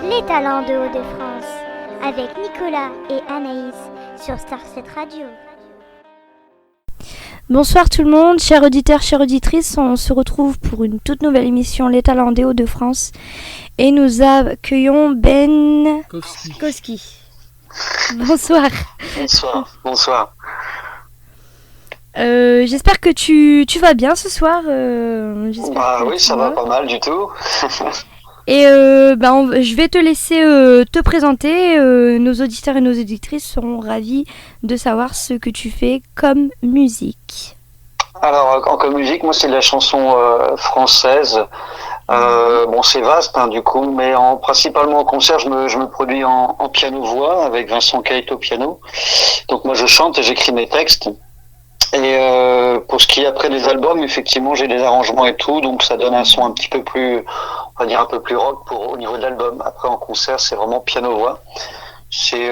Les talents de Hauts-de-France avec Nicolas et Anaïs sur Star 7 Radio. Bonsoir tout le monde, chers auditeurs, chères auditrices, on se retrouve pour une toute nouvelle émission Les talents des Hauts-de-France et nous accueillons Ben Koski. Bonsoir. Bonsoir. J'espère que tu vas bien ce soir. Oui, ça va pas mal du tout. Et je vais te laisser te présenter. Nos auditeurs et nos auditrices seront ravis de savoir ce que tu fais comme musique. Alors, comme musique, moi c'est de la chanson française. C'est vaste du coup, mais principalement en concert, je me produis en piano-voix avec Vincent Kate au piano. Donc moi je chante et j'écris mes textes. Et pour ce qui est après des albums, effectivement, j'ai des arrangements et tout, donc ça donne un son un petit peu plus, on va dire un peu plus rock au niveau de l'album. Après en concert, c'est vraiment piano-voix. C'est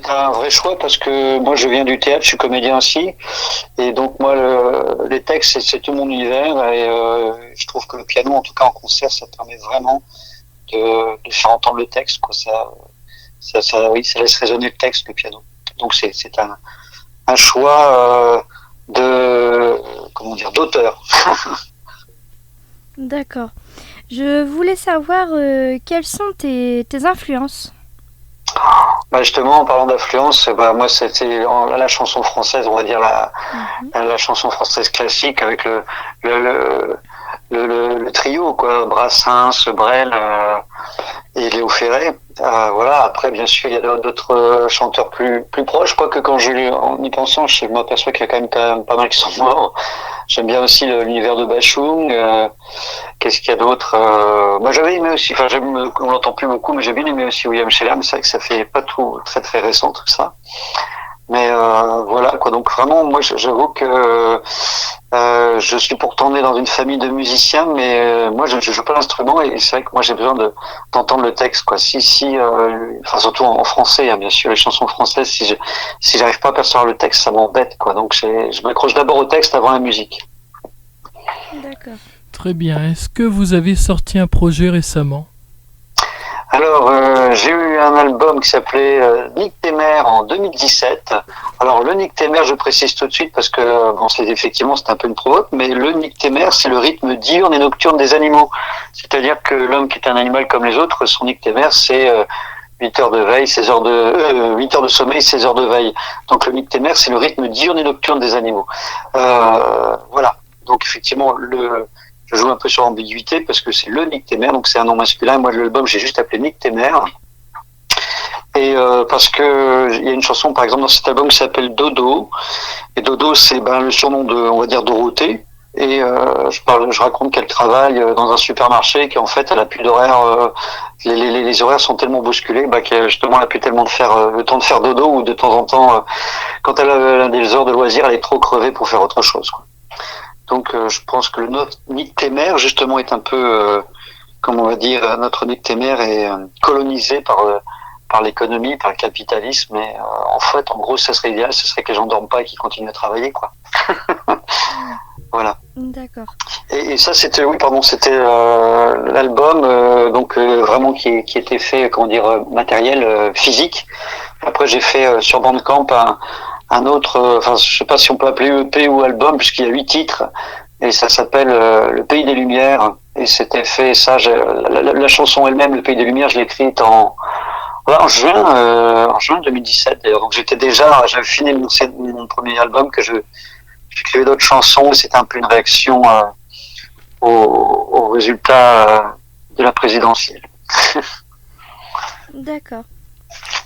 un vrai choix parce que moi je viens du théâtre, je suis comédien aussi, et donc moi les textes c'est tout mon univers et je trouve que le piano, en tout cas en concert, ça permet vraiment de faire entendre le texte, quoi. Ça laisse résonner le texte, le piano. Donc c'est un choix d'auteur. D'accord. Je voulais savoir quelles sont tes influences. Justement, en parlant d'influence, moi c'était la chanson française, on va dire la chanson française classique avec le trio, quoi, Brassens, Brel et Léo Ferré. Voilà. Après, bien sûr, il y a d'autres chanteurs plus proches, quoique quand en y pensant, je m'aperçois qu'il y a quand même pas mal qui sont morts. J'aime bien aussi l'univers de Bachung. Qu'est-ce qu'il y a d'autre? Moi, j'avais aimé aussi, on l'entend plus beaucoup, mais j'ai bien aimé aussi William Sheller, mais c'est vrai que ça fait pas tout très très récent tout ça. Mais voilà, quoi. Donc vraiment, moi, j'avoue que je suis pourtant né dans une famille de musiciens, mais moi, je joue pas l'instrument et c'est vrai que moi, j'ai besoin d'entendre le texte, quoi. Surtout en français, hein, bien sûr, les chansons françaises. Si j'arrive pas à percevoir le texte, ça m'embête, quoi. Donc je m'accroche d'abord au texte avant la musique. D'accord. Très bien. Est-ce que vous avez sorti un projet récemment ? Alors, j'ai eu un album qui s'appelait Nique tes mères en 2017. Alors, le Nique tes mères, je précise tout de suite parce que c'est un peu une provoque, mais le Nique tes mères, c'est le rythme diurne et nocturne des animaux. C'est-à-dire que l'homme qui est un animal comme les autres, son Nique tes mères, c'est 8 heures de veille, 8 heures de sommeil, 16 heures de veille. Donc, le Nique tes mères, c'est le rythme diurne et nocturne des animaux. Voilà. Donc, effectivement, je joue un peu sur l'ambiguïté parce que c'est le Nique tes mères, donc c'est un nom masculin. Moi, l'album, j'ai juste appelé Nique tes mères. Et parce que il y a une chanson, par exemple, dans cet album qui s'appelle Dodo. Et Dodo, c'est le surnom on va dire, Dorothée. Et je raconte qu'elle travaille dans un supermarché, qu'en fait, elle a plus d'horaire. Les horaires sont tellement bousculés qu'elle justement, elle a plus tellement le temps de faire dodo, ou de temps en temps, quand elle a des heures de loisirs, elle est trop crevée pour faire autre chose, quoi. Donc je pense que notre Nique tes mères justement est un peu, notre Nique tes mères est colonisé par l'économie, par le capitalisme. Et en fait, en gros, ça serait idéal, ce serait que les gens dorment pas et qu'ils continuent à travailler, quoi. Voilà. D'accord. Et ça, c'était l'album vraiment qui était fait, matériel, physique. Après, j'ai fait sur Bandcamp un autre, je sais pas si on peut appeler EP ou album, puisqu'il y a 8 titres, et ça s'appelle Le Pays des Lumières, et c'était fait, la chanson elle-même, Le Pays des Lumières, je l'ai écrite en juin 2017, d'ailleurs. Donc j'avais fini mon premier album, que j'écrivais d'autres chansons, et c'était un peu une réaction au résultat de la présidentielle. D'accord.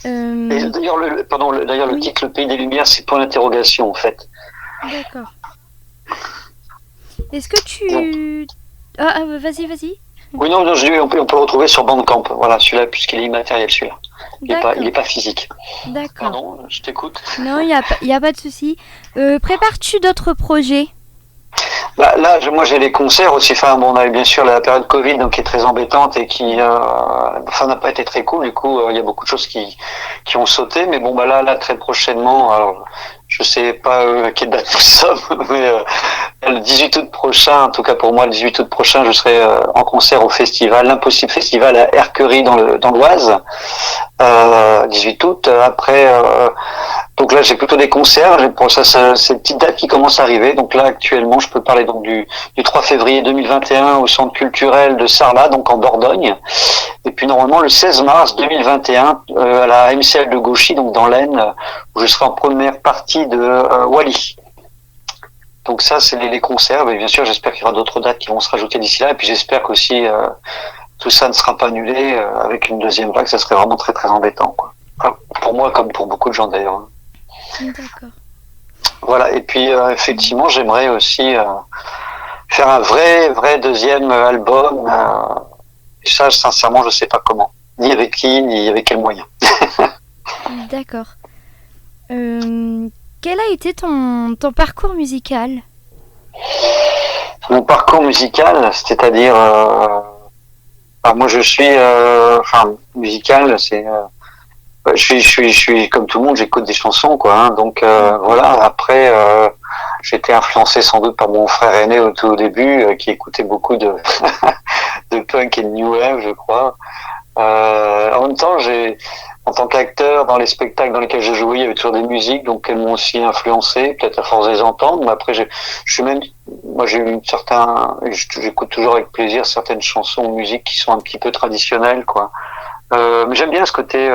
Et d'ailleurs, le titre Le Pays des Lumières, c'est point d'interrogation, en fait. D'accord. Est-ce que tu... vas-y. Oui, non, je dis, on peut le retrouver sur Bandcamp. Voilà, celui-là, puisqu'il est immatériel, celui-là. Il est pas physique. D'accord. Pardon, je t'écoute. Non, il y a pas de souci. Prépares-tu d'autres projets ? Là, moi, j'ai les concerts aussi. On a eu bien sûr la période Covid, donc qui est très embêtante et qui, n'a pas été très cool. Du coup, il y a beaucoup de choses qui ont sauté. Mais là, très prochainement, alors, Je sais pas à quelle date nous sommes, mais le 18 août prochain, en tout cas pour moi, le 18 août prochain, je serai en concert au festival, l'Impossible Festival à Herquerie dans l'Oise. 18 août. Après, donc là, j'ai plutôt des concerts. Pour ça, c'est une petite date qui commence à arriver. Donc là, actuellement, je peux parler donc du 3 février 2021 au Centre culturel de Sarlat, donc en Dordogne. Et puis normalement le 16 mars 2021 à la MCL de Gauchy, donc dans l'Aisne, où je serai en première partie de Wally. Donc ça, c'est les concerts. Mais bien sûr, j'espère qu'il y aura d'autres dates qui vont se rajouter d'ici là. Et puis j'espère qu'aussi tout ça ne sera pas annulé avec une deuxième vague. Ça serait vraiment très très embêtant, quoi. Enfin, pour moi comme pour beaucoup de gens d'ailleurs. D'accord. Voilà. Et puis effectivement, j'aimerais aussi faire un vrai deuxième album. Et ça, sincèrement, je sais pas comment. Ni avec qui, ni avec quels moyens. D'accord. Quel a été ton parcours musical ? Mon parcours musical, c'est-à-dire... moi, je suis... musical, c'est... je suis comme tout le monde, j'écoute des chansons, quoi. Hein, donc, voilà. Après, j'ai été influencé sans doute par mon frère aîné au tout début, qui écoutait beaucoup de... de punk et de new wave, je crois. En même temps, en tant qu'acteur dans les spectacles dans lesquels je jouais, il y avait toujours des musiques, donc elles m'ont aussi influencé, peut-être à force de les entendre. Mais après, j'ai eu j'écoute toujours avec plaisir certaines chansons ou musiques qui sont un petit peu traditionnelles, quoi. Mais j'aime bien ce côté,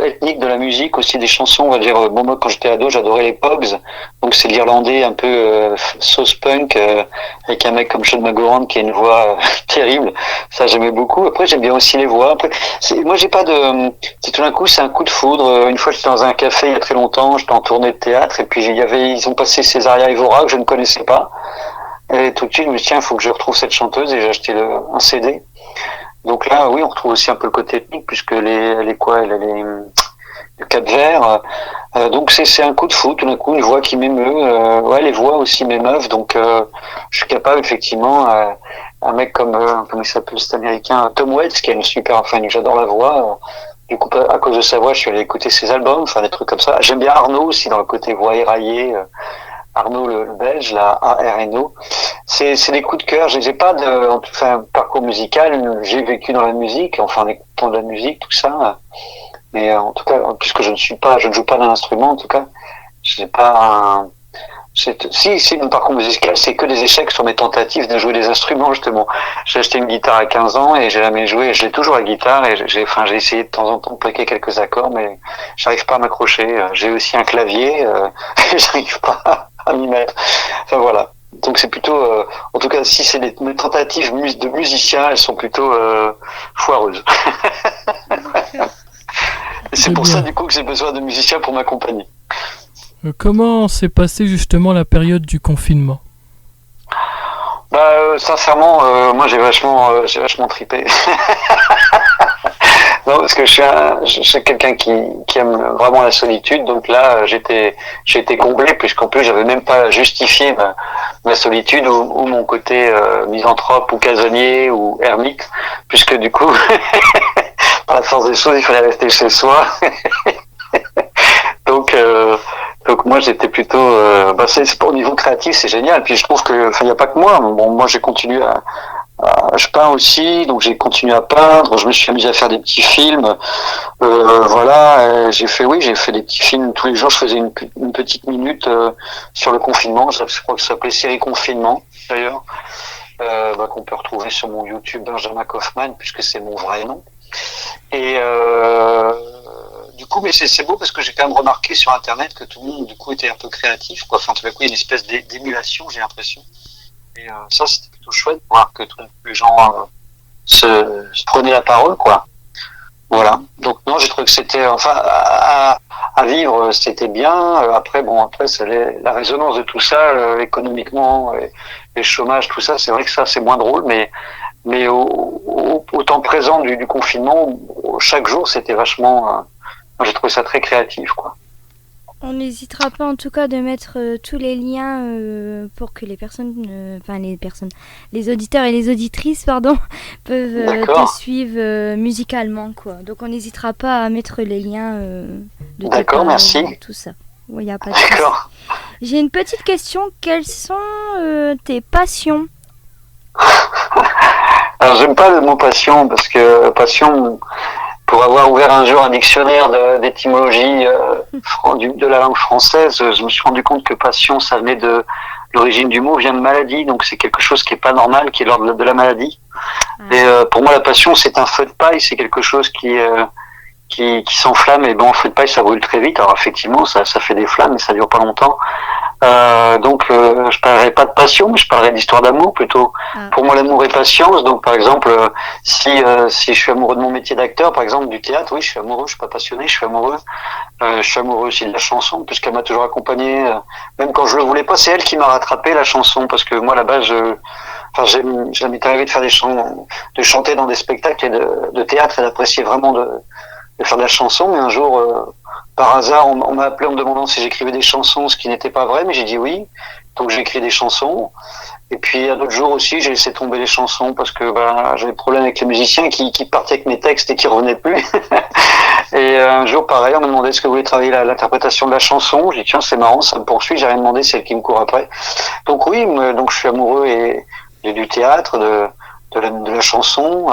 ethnique de la musique, aussi des chansons, on va dire. Moi, quand j'étais ado, j'adorais les Pogs, donc c'est l'irlandais un peu sauce punk, avec un mec comme Sean McGowan qui a une voix terrible. Ça, j'aimais beaucoup. Après, j'aime bien aussi les voix. Après, moi, j'ai pas de... tout d'un coup, c'est un coup de foudre. Une fois, j'étais dans un café il y a très longtemps, j'étais en tournée de théâtre, et puis ils ont passé Césaria Evora, que je ne connaissais pas. Et tout de suite, je me suis dit, tiens, il faut que je retrouve cette chanteuse, et j'ai acheté un CD. Donc là, oui, on retrouve aussi un peu le côté ethnique, puisque elle est du Cap-Vert. Donc c'est un coup de foudre, tout d'un coup, une voix qui m'émeut. Les voix aussi m'émeuvent. Donc je suis capable, effectivement, un mec comme il s'appelle cet Américain, Tom Waits, qui a une super, j'adore la voix. Du coup, à cause de sa voix, je suis allé écouter ses albums, des trucs comme ça. J'aime bien Arnaud aussi, dans le côté voix éraillée. Arnaud le Belge, la ARNO. C'est des coups de cœur. J'ai pas un parcours musical. J'ai vécu dans la musique, en écoutant de la musique, tout ça. Mais en tout cas, puisque je ne joue pas d'un instrument, en tout cas, j'ai pas si mon parcours musical, c'est que des échecs sur mes tentatives de jouer des instruments, justement. J'ai acheté une guitare à 15 ans et j'ai jamais joué. Je l'ai toujours la guitare et j'ai essayé de temps en temps de plaquer quelques accords, mais j'arrive pas à m'accrocher. J'ai aussi un clavier et j'arrive pas à m'y mettre. Enfin voilà. Donc c'est plutôt, en tout cas, si c'est mes tentatives de musicien, elles sont plutôt foireuses. Et c'est pour ça du coup que j'ai besoin de musiciens pour m'accompagner. Comment s'est passée justement la période du confinement ? Sincèrement, moi j'ai vachement tripé. Non, parce que je suis quelqu'un qui aime vraiment la solitude, donc là j'ai été comblé, puisqu'en plus j'avais même pas justifié ma solitude ou mon côté misanthrope ou casanier ou ermite, puisque du coup par la force des choses il fallait rester chez soi. Donc moi j'étais plutôt c'est au niveau créatif, c'est génial. Puis je trouve que il y a pas que moi. Bon, moi j'ai continué je peins aussi, donc j'ai continué à peindre. Je me suis amusé à faire des petits films. J'ai fait des petits films tous les jours. Je faisais une petite minute sur le confinement. Je crois que ça s'appelait Série Confinement d'ailleurs, qu'on peut retrouver sur mon YouTube Benjamin Kaufman, puisque c'est mon vrai nom. Et du coup, mais c'est beau parce que j'ai quand même remarqué sur Internet que tout le monde, du coup, était un peu créatif, quoi. Tout d'un coup, il y a une espèce d'émulation, j'ai l'impression. Et ça, c'était plutôt chouette de voir que tout d'un coup, les gens se prenaient la parole, quoi. Voilà. Donc non, j'ai trouvé que c'était, à vivre, c'était bien. Après, c'est la résonance de tout ça, économiquement, et le chômage, tout ça. C'est vrai que ça, c'est moins drôle, mais au temps présent du confinement, chaque jour, c'était vachement. J'ai trouvé ça très créatif, quoi. On n'hésitera pas en tout cas de mettre tous les liens pour que les auditeurs et les auditrices, peuvent te suivre musicalement, quoi. Donc on n'hésitera pas à mettre les liens de D'accord, merci. tout ça. Oui, il n'y a pas de souci. D'accord. J'ai une petite question. Quelles sont tes passions? Alors, j'aime pas le mot passion, parce que passion, pour avoir ouvert un jour un dictionnaire d'étymologie de la langue française, je me suis rendu compte que passion, ça venait de l'origine du mot, vient de maladie, donc c'est quelque chose qui est pas normal, qui est l'ordre de la maladie. Et pour moi, la passion, c'est un feu de paille, c'est quelque chose qui s'enflamme, et bon, un feu de paille, ça brûle très vite. Alors effectivement, ça fait des flammes, mais ça dure pas longtemps. Donc, je parlerai pas de passion, mais je parlerai d'histoire d'amour plutôt. Pour moi, l'amour est patience. Donc, par exemple, si je suis amoureux de mon métier d'acteur, par exemple du théâtre, oui, je suis amoureux. Je suis pas passionné, je suis amoureux. Je suis amoureux aussi de la chanson, puisqu'elle m'a toujours accompagné. Même quand je le voulais pas, c'est elle qui m'a rattrapé la chanson, parce que moi, à la base, ça m'est arrivé de faire de chanter dans des spectacles et de théâtre et d'apprécier vraiment de faire de la chanson. Mais un jour, par hasard, on m'a appelé en me demandant si j'écrivais des chansons, ce qui n'était pas vrai, mais j'ai dit oui. Donc j'ai écrit des chansons. Et puis à d'autres jours aussi, j'ai laissé tomber les chansons parce que j'avais des problèmes avec les musiciens qui partaient avec mes textes et qui revenaient plus. Et un jour, pareil, on m'a demandé est-ce que vous voulez travailler l'interprétation de la chanson. J'ai dit tiens, c'est marrant, ça me poursuit. J'ai rien demandé, c'est elle qui me court après. Donc oui, donc je suis amoureux du théâtre, de la chanson.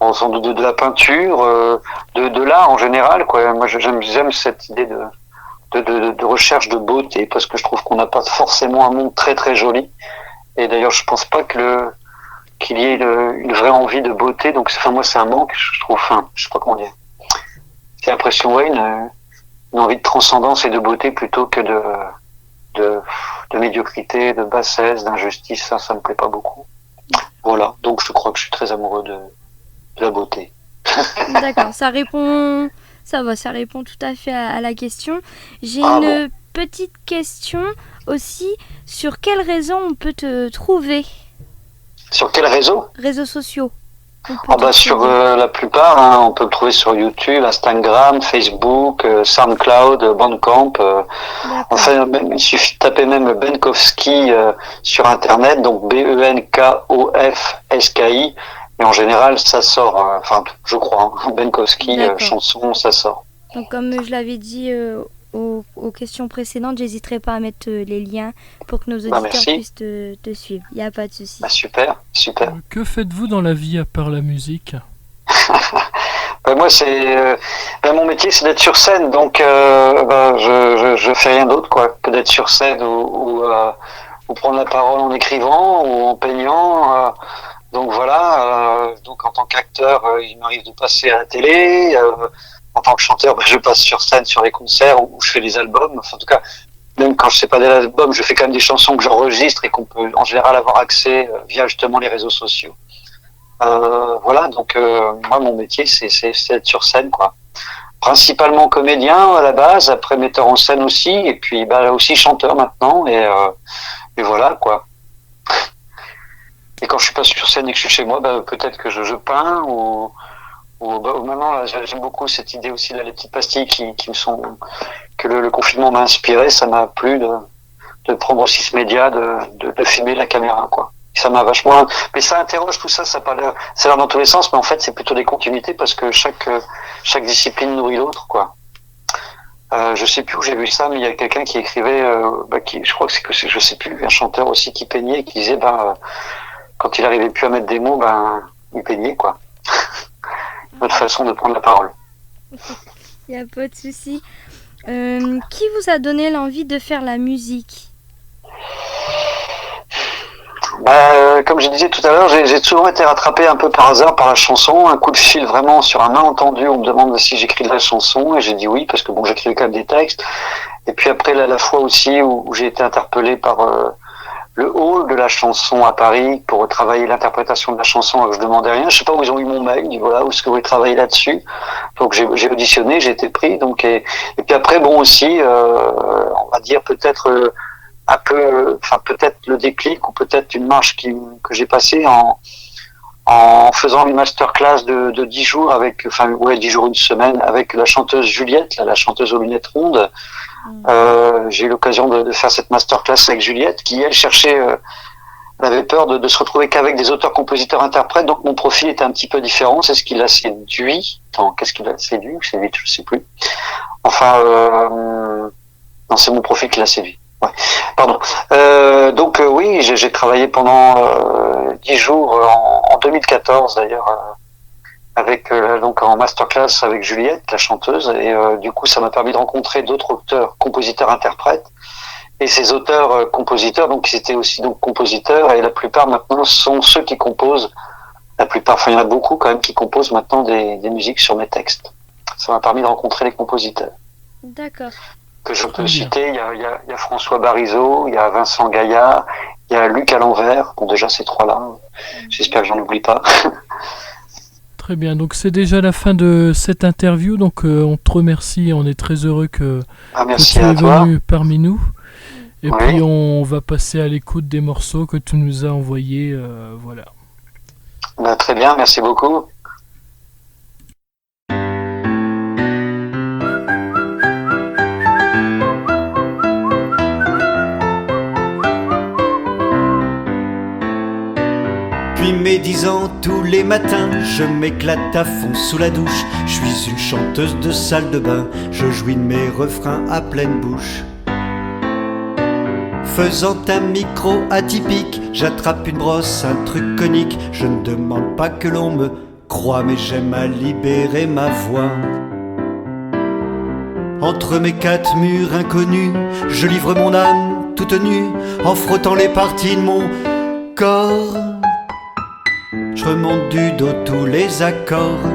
De la peinture, de l'art en général, quoi. Moi, j'aime cette idée de recherche de beauté, parce que je trouve qu'on n'a pas forcément un monde très très joli. Et d'ailleurs, je pense pas qu'il y ait une vraie envie de beauté. Donc, moi, c'est un manque. Je trouve, je sais pas comment dire. C'est l'impression, ouais, une envie de transcendance et de beauté plutôt que de médiocrité, de bassesse, d'injustice. Ça me plaît pas beaucoup. Voilà. Donc, je crois que je suis très amoureux de la beauté. D'accord, ça répond tout à fait à la question. J'ai une petite question aussi. Sur quel réseau on peut te trouver? Sur quel réseau? Réseaux sociaux. Sur la plupart, on peut me trouver sur YouTube, Instagram, Facebook, SoundCloud, Bandcamp. Enfin, il suffit de taper même Benkowski sur Internet, donc Benkofski. Et en général, ça sort, je crois, Benkowski, chanson, ça sort. Donc comme je l'avais dit aux questions précédentes, j'hésiterai pas à mettre les liens pour que nos auditeurs puissent te suivre. Il n'y a pas de souci. Super. Que faites-vous dans la vie à part la musique? Moi, mon métier, c'est d'être sur scène, donc je fais rien d'autre que d'être sur scène ou prendre la parole en écrivant ou en peignant. Donc voilà, donc en tant qu'acteur, il m'arrive de passer à la télé. En tant que chanteur, je passe sur scène sur les concerts où je fais des albums. Enfin, en tout cas, même quand je fais pas des albums, je fais quand même des chansons que j'enregistre et qu'on peut en général avoir accès via justement les réseaux sociaux. Voilà, donc moi mon métier c'est être sur scène, quoi. Principalement comédien à la base, après metteur en scène aussi, et puis aussi chanteur maintenant, et voilà, quoi. Et quand je suis pas sur scène et que je suis chez moi, peut-être que je peins ou maintenant là, j'aime beaucoup cette idée aussi là, les petites pastilles que le confinement m'a inspiré. Ça m'a plu de prendre aussi ce média, de filmer la caméra, quoi. Et ça m'a vachement, mais ça interroge tout ça, ça va dans tous les sens, mais en fait c'est plutôt des continuités parce que chaque discipline nourrit l'autre, quoi. Je sais plus où j'ai vu ça, mais il y a quelqu'un qui écrivait, je crois que je sais plus, un chanteur aussi qui peignait et qui disait quand il arrivait plus à mettre des mots, il peignait, quoi. Notre façon de prendre la parole. Il n'y a pas de souci. Qui vous a donné l'envie de faire la musique? Comme je disais tout à l'heure, j'ai souvent été rattrapé un peu par hasard par la chanson. Un coup de fil vraiment sur un malentendu, on me demande si j'écris de la chanson et j'ai dit oui parce que j'écrivais quand même des textes. Et puis après la fois aussi où j'ai été interpellé par le hall de la chanson à Paris pour travailler l'interprétation de la chanson. Je demandais rien, je sais pas où ils ont eu mon mail, voilà, où est-ce que vous voulez travailler là-dessus. Donc j'ai auditionné, j'ai été pris. Donc et puis après aussi, on va dire peut-être un peu, peut-être le déclic ou peut-être une marche que j'ai passée en faisant une masterclass de 10 jours 10 jours, une semaine avec la chanteuse Juliette, la chanteuse aux lunettes rondes. J'ai eu l'occasion de faire cette masterclass avec Juliette qui, elle, elle avait peur de se retrouver qu'avec des auteurs, compositeurs, interprètes, donc mon profil était un petit peu différent, c'est ce qui l'a séduit. Qu'est-ce qui l'a séduit ou séduit, je sais plus. Non, c'est mon profil qui l'a séduit. Ouais. Pardon. Donc oui, j'ai travaillé pendant 10 jours en 2014 d'ailleurs avec donc en masterclass avec Juliette, la chanteuse, et du coup ça m'a permis de rencontrer d'autres auteurs, compositeurs, interprètes. Et ces auteurs, compositeurs, donc ils étaient aussi donc compositeurs, et la plupart maintenant sont ceux qui composent. La plupart, enfin il y en a beaucoup quand même qui composent maintenant des musiques sur mes textes. Ça m'a permis de rencontrer les compositeurs. D'accord. Que je peux citer, il y a François Barizeau, il y a Vincent Gaillard, il y a Luc à l'envers. Bon, déjà ces trois-là, j'espère que j'en oublie pas. Très bien, donc c'est déjà la fin de cette interview, donc on te remercie, on est très heureux que tu es venu parmi nous. Et puis on va passer à l'écoute des morceaux que tu nous as envoyés, voilà. Bah, très bien, merci beaucoup. Depuis mes 10 ans, tous les matins, je m'éclate à fond sous la douche. Je suis une chanteuse de salle de bain, je jouis de mes refrains à pleine bouche. Faisant un micro atypique, j'attrape une brosse, un truc conique. Je ne demande pas que l'on me croie, mais j'aime à libérer ma voix. Entre mes 4 murs inconnus, je livre mon âme toute nue, en frottant les parties de mon corps. Je remonte du dos tous les accords.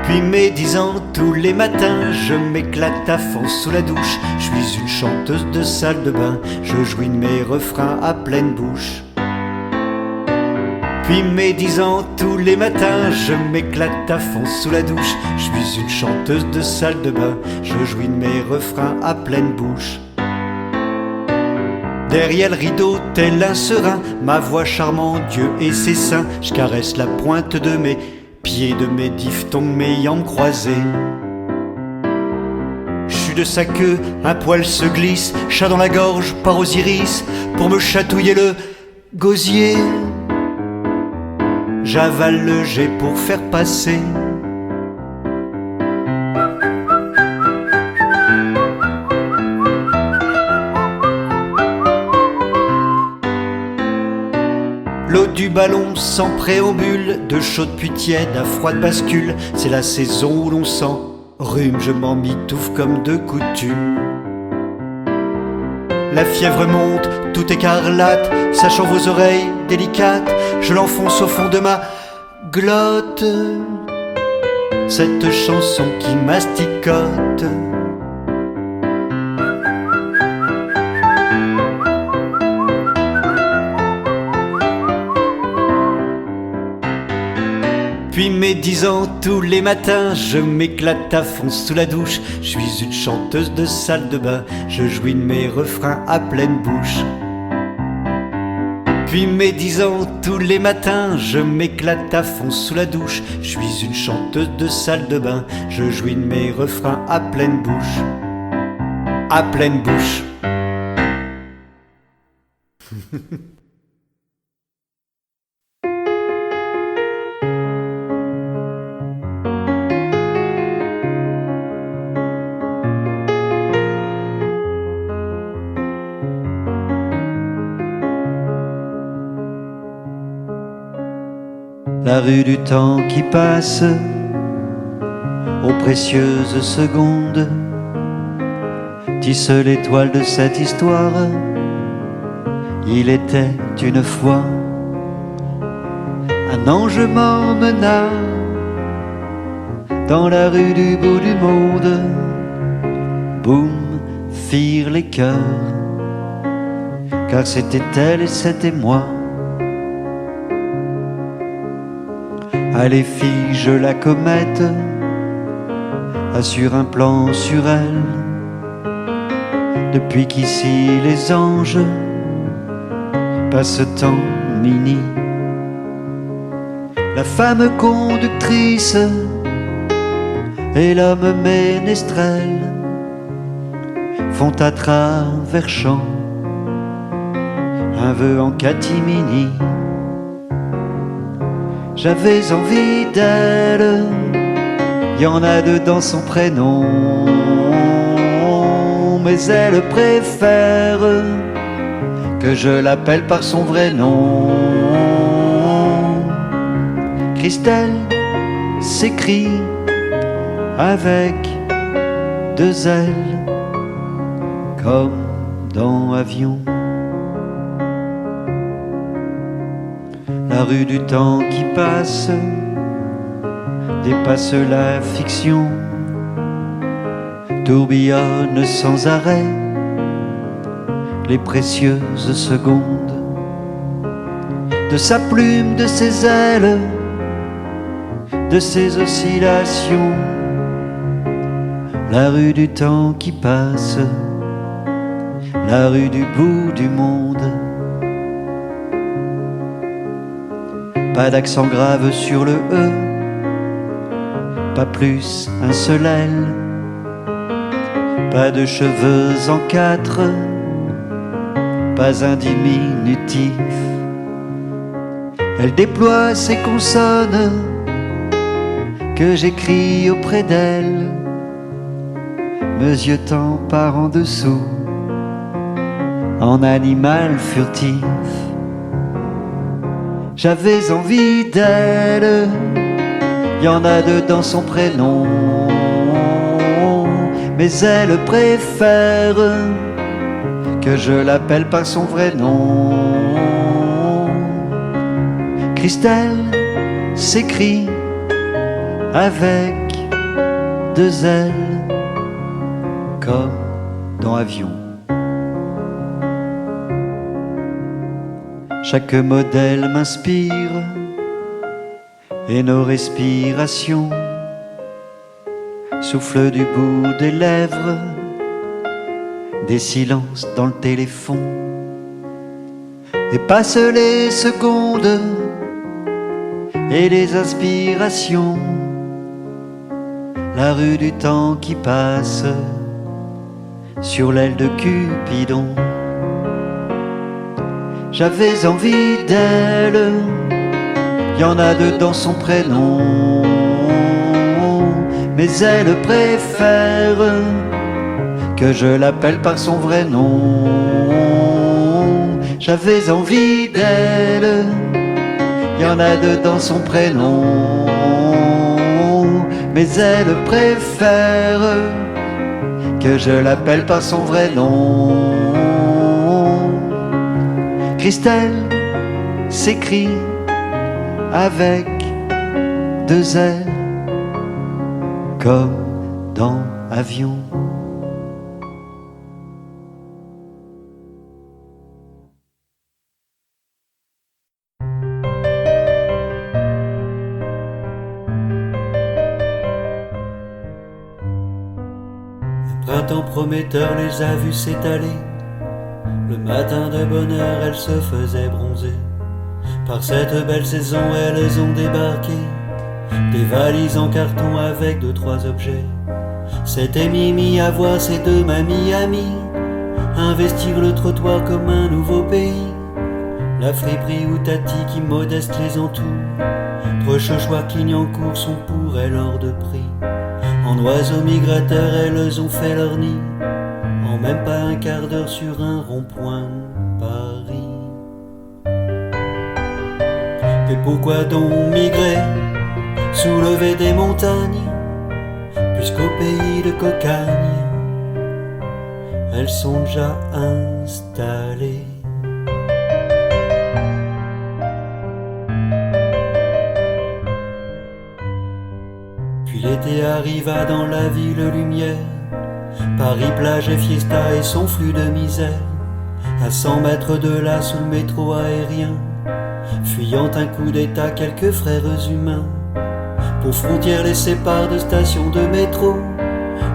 Puis mes 10 ans, tous les matins, je m'éclate à fond sous la douche. Je suis une chanteuse de salle de bain, je jouis de mes refrains à pleine bouche. Puis mes 10 ans, tous les matins, je m'éclate à fond sous la douche. Je suis une chanteuse de salle de bain, je jouis de mes refrains à pleine bouche. Derrière le rideau, tel un serein, ma voix charmante, Dieu et ses seins. Je caresse la pointe de mes pieds, de mes diphtongues, mes jambes croisées. Je suis de sa queue, un poil se glisse, chat dans la gorge, part aux iris, pour me chatouiller le gosier. J'avale le jet pour faire passer. L'eau du ballon sans préambule, de chaude puis tiède à froide bascule. C'est la saison où l'on s'enrhume, je m'en mitouffe comme de coutume. La fièvre monte, tout écarlate, sachant vos oreilles délicates, je l'enfonce au fond de ma glotte, cette chanson qui masticote. Puis mes 10 ans, tous les matins, je m'éclate à fond sous la douche. Je suis une chanteuse de salle de bain, je jouis de mes refrains à pleine bouche. Puis mes 10 ans, tous les matins, je m'éclate à fond sous la douche. Je suis une chanteuse de salle de bain, je jouis de mes refrains à pleine bouche. À pleine bouche. La rue du temps qui passe, aux précieuses secondes, tisse l'étoile de cette histoire. Il était une fois, un ange m'emmena dans la rue du bout du monde. Boum, firent les cœurs, car c'était elle et c'était moi. Allez fige la comète, assure un plan sur elle. Depuis qu'ici les anges passent en mini, la femme conductrice et l'homme ménestrel font à travers champs un vœu en catimini. J'avais envie d'elle, y en a deux dans son prénom. mais elle préfère que je l'appelle par son vrai nom. Christelle s'écrit avec 2 L, comme dans Avion. La rue du temps qui passe dépasse la fiction, tourbillonne sans arrêt les précieuses secondes de sa plume, de ses ailes, de ses oscillations. La rue du temps qui passe, la rue du bout du monde. Pas d'accent grave sur le E, pas plus un seul L, pas de cheveux en 4, pas un diminutif. Elle déploie ses consonnes que j'écris auprès d'elle, mesiotant par en dessous en animal furtif. J'avais envie d'elle, y en a 2 dans son prénom, mais elle préfère que je l'appelle par son vrai nom. Christelle s'écrit avec 2 L, comme dans Avion. Chaque modèle m'inspire et nos respirations soufflent du bout des lèvres, des silences dans le téléphone. Et passent les secondes et les inspirations, la rue du temps qui passe sur l'aile de Cupidon. J'avais envie d'elle, y en a 2 dans son prénom, mais elle préfère que je l'appelle par son vrai nom. J'avais envie d'elle, y en a 2 dans son prénom, mais elle préfère que je l'appelle par son vrai nom. Christelle s'écrit avec 2 L, comme dans Avion. Le printemps prometteur les a vus s'étaler. Le matin de bonne heure, elles se faisaient bronzer. Par cette belle saison, elles ont débarqué, des valises en carton avec 2-3 objets. C'était Mimi à voir ses 2 mamies amies investir le trottoir comme un nouveau pays. La friperie ou Tati qui modeste les entoure, Trechochois, Clignancourt sont pour elles hors de prix. En oiseaux migrateurs, elles ont fait leur nid, en même pas un quart d'heure sur un rond-point Paris. Et pourquoi donc migrer, soulever des montagnes, puisqu'au pays de Cocagne, elles sont déjà installées. Puis l'été arriva dans la ville lumière, Paris, plage et fiesta et son flux de misère. À 100 mètres de là, sous le métro aérien, fuyant un coup d'état, quelques frères humains. Pour frontières les séparent de stations de métro.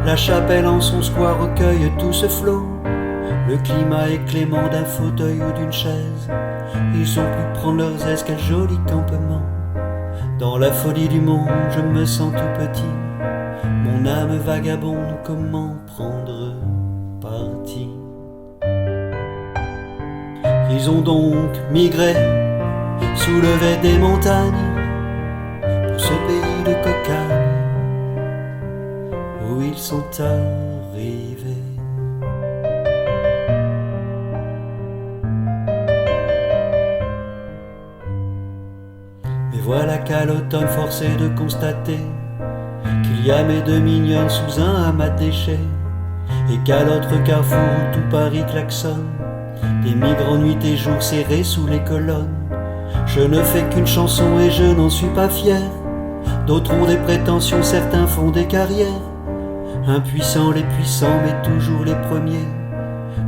La Chapelle en son square recueille tout ce flot. Le climat est clément d'un fauteuil ou d'une chaise. Ils ont pu prendre leurs aises, quel joli campement. Dans la folie du monde, je me sens tout petit. Mon âme vagabonde, comment prendre parti? Ils ont donc migré, soulevé des montagnes, pour ce pays de Cocagne, où ils sont arrivés. voilà qu'à l'automne forcé de constater qu'il y a mes deux mignonnes sous un amas de déchets, et qu'à l'autre carrefour où tout Paris klaxonne, des migrants nuit et jour serrés sous les colonnes. Je ne fais qu'une chanson et je n'en suis pas fier. D'autres ont des prétentions, certains font des carrières. Impuissants les puissants, mais toujours les premiers,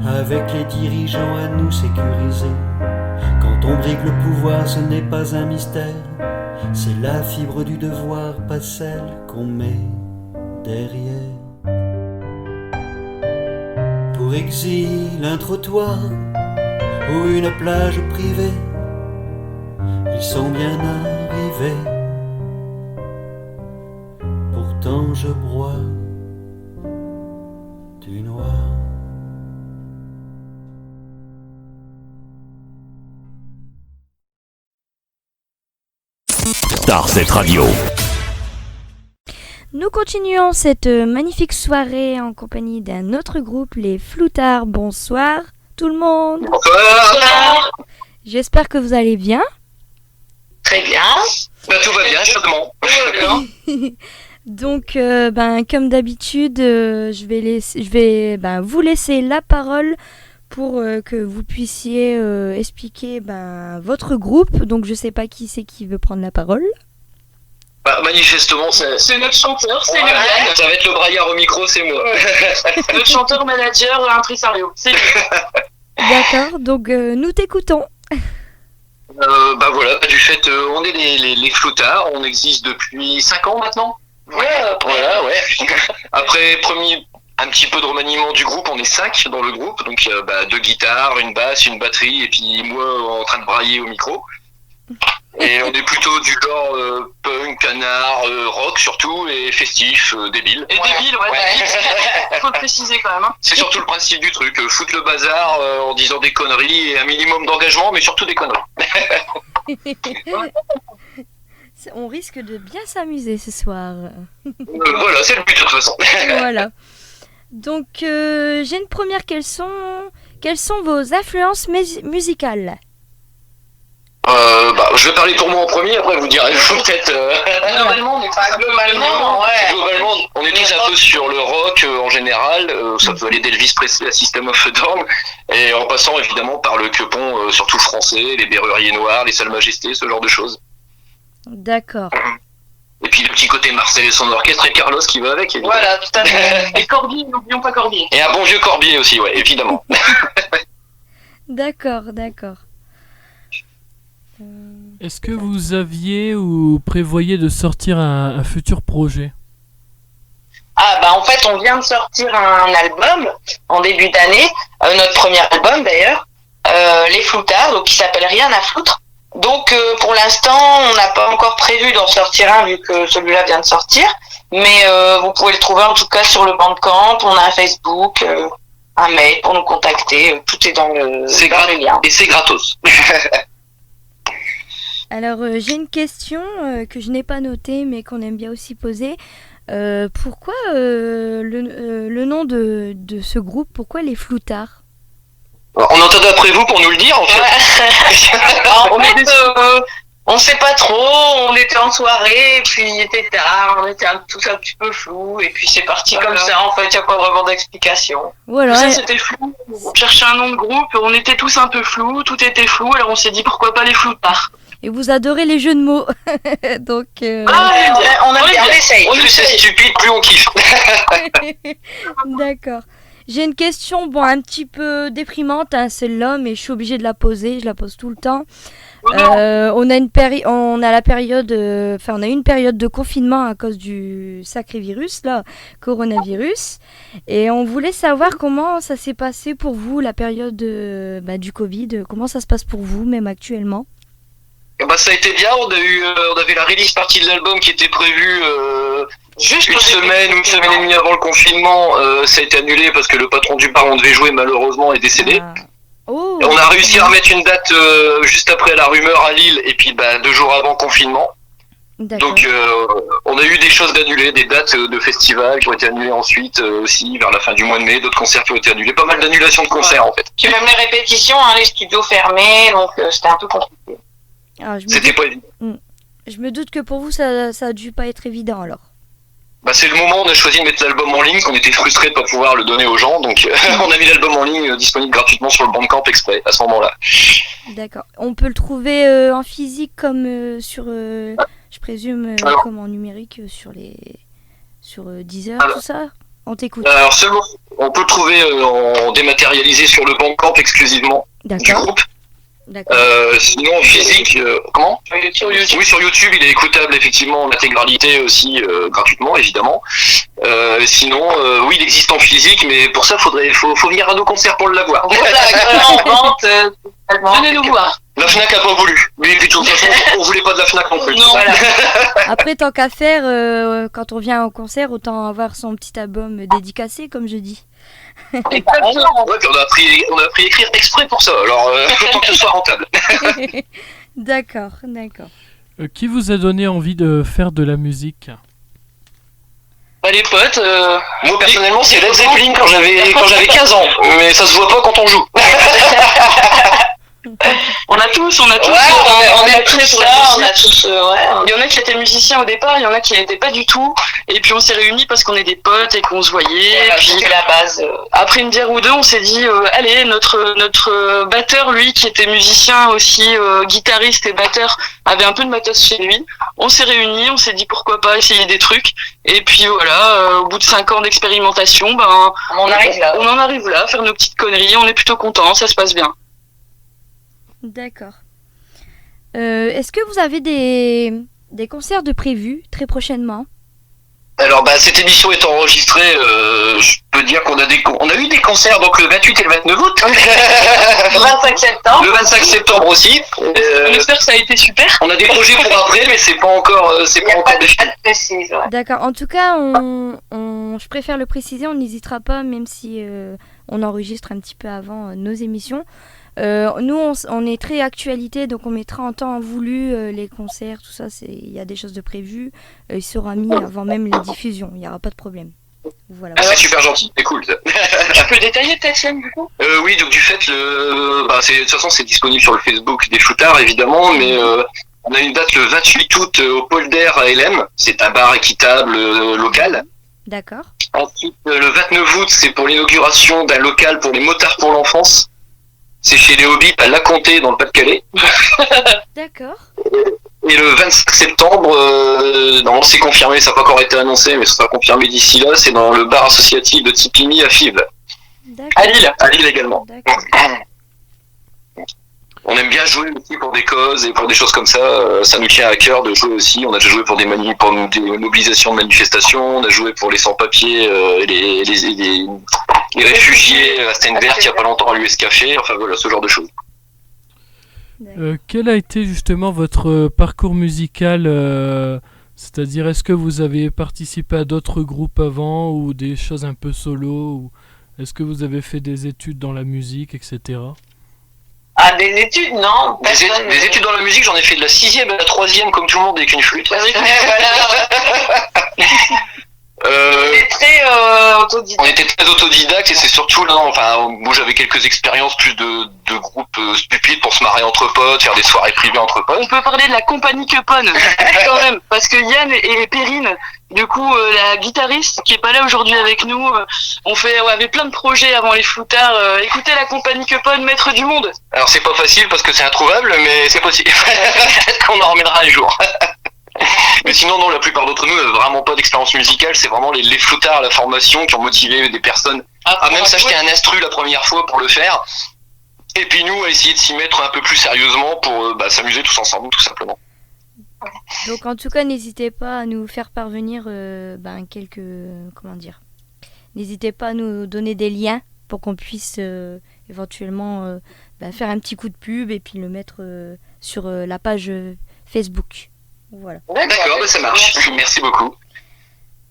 avec les dirigeants à nous sécuriser. Quand on brigue le pouvoir, ce n'est pas un mystère, c'est la fibre du devoir, pas celle qu'on met derrière. Pour exil, un trottoir ou une plage privée, ils sont bien arrivés. Pourtant je broie du noir. Starset Radio. Nous continuons cette magnifique soirée en compagnie d'un autre groupe, les Floutards. Bonsoir tout le monde. Bonsoir. J'espère que vous allez bien. Très bien. Tout va bien, chaudement. Donc, comme d'habitude, je vais vous laisser la parole pour que vous puissiez expliquer votre groupe. Donc, je sais pas qui c'est qui veut prendre la parole. Manifestement, c'est notre chanteur, c'est Yann. Ça va être le braillard au micro, c'est moi. Notre chanteur, manager, impresario, c'est lui. D'accord, donc nous t'écoutons. Voilà, du fait, on est les Floutards, on existe depuis 5 ans maintenant. Voilà, ouais. Après, un petit peu de remaniement du groupe, on est 5 dans le groupe, donc 2 guitares, une basse, une batterie, et puis moi en train de brailler au micro. Et on est plutôt du genre punk, canard, rock surtout, et festif, débile. Et débile, ouais. Faut le préciser quand même. Hein. C'est surtout le principe du truc, foutre le bazar en disant des conneries et un minimum d'engagement, mais surtout des conneries. On risque de bien s'amuser ce soir. Voilà, c'est le but de toute façon. Voilà. Donc, j'ai une première. Quelles sont vos influences musicales ? Je vais parler pour moi en premier, après vous direz peut-être... Globalement, on est tous un peu sur le rock en général, ça peut aller d'Elvis Presley à System of a Down, et en passant évidemment par le quepon, surtout français, les Berruriers Noirs, les Salles Majestés, ce genre de choses. D'accord. Et puis le petit côté Marcel et son orchestre et Carlos qui va avec. Évidemment. Voilà, tout à fait. Et Corbier, n'oublions pas Corbier. Et un bon vieux Corbier aussi, ouais, évidemment. D'accord. Est-ce que vous aviez ou prévoyez de sortir un futur projet ? En fait, on vient de sortir un album en début d'année, notre premier album d'ailleurs, les Floutards, donc qui s'appelle Rien à foutre. Donc pour l'instant, on n'a pas encore prévu d'en sortir un vu que celui-là vient de sortir, mais vous pouvez le trouver en tout cas sur le Bandcamp, on a un Facebook, un mail pour nous contacter, tout est dans le lien. Et c'est gratos. Alors, j'ai une question que je n'ai pas notée, mais qu'on aime bien aussi poser. Pourquoi le nom de ce groupe, pourquoi les Floutards ? On entend après vous pour nous le dire, en fait. On sait pas trop, on était en soirée, et puis il était tard, on était tous un petit peu flou, et puis c'est parti comme ça, en fait, il n'y a pas vraiment d'explication. Voilà. Tout ça, c'était flou, on cherchait un nom de groupe, on était tous un peu flous, tout était flou, alors on s'est dit pourquoi pas les Floutards. Et vous adorez les jeux de mots. Donc, on essaye. Plus c'est stupide, plus on kiffe. D'accord. J'ai une question, un petit peu déprimante, celle-là, mais je suis obligée de la poser, je la pose tout le temps. On a une période de confinement à cause du sacré virus, là, coronavirus. Et on voulait savoir comment ça s'est passé pour vous, la période du Covid. Comment ça se passe pour vous, même actuellement ? Ça a été bien, on avait la release partie de l'album qui était prévue juste une semaine ou une semaine et demie avant le confinement. Ça a été annulé parce que le patron du bar où on devait jouer malheureusement est décédé. Oh, on a réussi à remettre une date juste après la rumeur à Lille et puis 2 jours avant confinement. D'accord. Donc on a eu des choses d'annulées, des dates de festivals qui ont été annulées ensuite aussi vers la fin du mois de mai, d'autres concerts qui ont été annulés, pas mal d'annulations de concerts en fait. Puis même les répétitions, les studios fermés, donc c'était un peu compliqué. Alors, c'était pas évident. Je me doute que pour vous, ça a dû pas être évident alors. Bah, c'est le moment où on a choisi de mettre l'album en ligne, qu'on était frustrés de pas pouvoir le donner aux gens, donc on a mis l'album en ligne disponible gratuitement sur le Bandcamp exprès à ce moment-là. D'accord. On peut le trouver en physique comme sur, je présume, comme en numérique sur Deezer, tout ça. On t'écoute. Alors seulement, on peut le trouver en dématérialisé sur le Bandcamp exclusivement du groupe. Sinon en physique, comment ? Sur YouTube. Oui, sur YouTube, il est écoutable effectivement en intégralité aussi gratuitement évidemment. Sinon, oui, il existe en physique, mais pour ça, faut venir à nos concerts pour l'avoir. Voilà, en vente. Venez nous voir. La Fnac a pas voulu, mais de toute façon, on voulait pas de la Fnac non plus. Non, voilà. Après, tant qu'à faire, quand on vient au concert, autant avoir son petit album dédicacé, comme je dis. Exactement. Ouais, puis on a appris à écrire exprès pour ça, alors autant que ce soit rentable. D'accord. Qui vous a donné envie de faire de la musique ? Bah, les potes. Moi personnellement, c'est Led Zeppelin quand j'avais 15 ans, mais ça se voit pas quand on joue. On a tous. Ouais, on est très ça, on a tous. Il y en a qui étaient musiciens au départ, il y en a qui n'étaient pas du tout. Et puis on s'est réunis parce qu'on est des potes et qu'on se voyait. Voilà, puis c'était la base. Après une bière ou deux, on s'est dit, allez, notre batteur, lui, qui était musicien aussi, guitariste et batteur, avait un peu de matos chez lui. On s'est réunis, on s'est dit pourquoi pas essayer des trucs. Et puis voilà, au bout de 5 ans d'expérimentation, on en arrive là, faire nos petites conneries. On est plutôt contents, ça se passe bien. D'accord. Est-ce que vous avez des concerts de prévus très prochainement ? Alors cette émission est enregistrée, je peux dire qu'on a eu des concerts donc le 28 et le 29 août. Le 25 septembre. Le 25 septembre aussi. On espère que ça a été super. On a des projets pour après, mais c'est pas encore défini. D'accord. En tout cas, je préfère le préciser, on n'hésitera pas, même si on enregistre un petit peu avant nos émissions. Nous, on est très actualité, donc on mettra en temps voulu les concerts, tout ça. Il y a des choses de prévues. Il sera mis avant même les diffusions. Il n'y aura pas de problème. Voilà. C'est super gentil, c'est cool. Tu peux détailler peut-être, Yann, du coup ? Oui, donc du fait, de toute façon, c'est disponible sur le Facebook des Floutards, évidemment, mais on a une date le 28 août au Polder à LM. C'est un bar équitable local. D'accord. Ensuite, le 29 août, c'est pour l'inauguration d'un local pour les motards pour l'enfance. C'est chez les Hobbits à La Comté dans le Pas-de-Calais. D'accord. Et le 25 septembre, non, c'est confirmé, ça n'a pas encore été annoncé, mais ça sera confirmé d'ici là, c'est dans le bar associatif de Tipini à Fives. À Lille également. D'accord. On aime bien jouer aussi pour des causes et pour des choses comme ça. Ça nous tient à cœur de jouer aussi. On a déjà joué pour des mobilisations de manifestations. On a joué pour les sans-papiers, les réfugiés à Steinberg il n'y a pas longtemps à l'US Café. Enfin voilà, ce genre de choses. Quel a été justement votre parcours musical c'est-à-dire, est-ce que vous avez participé à d'autres groupes avant ou des choses un peu solo ou est-ce que vous avez fait des études dans la musique, etc. Ah, des études, non. Des études dans la musique, j'en ai fait de la 6e à la 3e, comme tout le monde, avec une flûte. On était très autodidactes et c'est surtout là, moi j'avais quelques expériences plus de groupes stupides pour se marrer entre potes, faire des soirées privées entre potes. On peut parler de la compagnie Cupon quand même, parce que Yann et Perrine, du coup la guitariste qui est pas là aujourd'hui avec nous, on avait plein de projets avant les Floutards. Écoutez la compagnie Cupon, maître du monde. Alors c'est pas facile parce que c'est introuvable, mais c'est possible. Peut-être qu'on en reviendra un jour. Mais sinon, non, la plupart d'entre nous n'ont vraiment pas d'expérience musicale. C'est vraiment les Floutards, la formation, qui ont motivé des personnes à même s'acheter un instru la première fois pour le faire. Et puis nous, à essayer de s'y mettre un peu plus sérieusement pour s'amuser tous ensemble, tout simplement. Donc en tout cas, n'hésitez pas à nous faire parvenir n'hésitez pas à nous donner des liens pour qu'on puisse éventuellement faire un petit coup de pub et puis le mettre sur la page Facebook. Voilà. D'accord, ça marche. Merci beaucoup.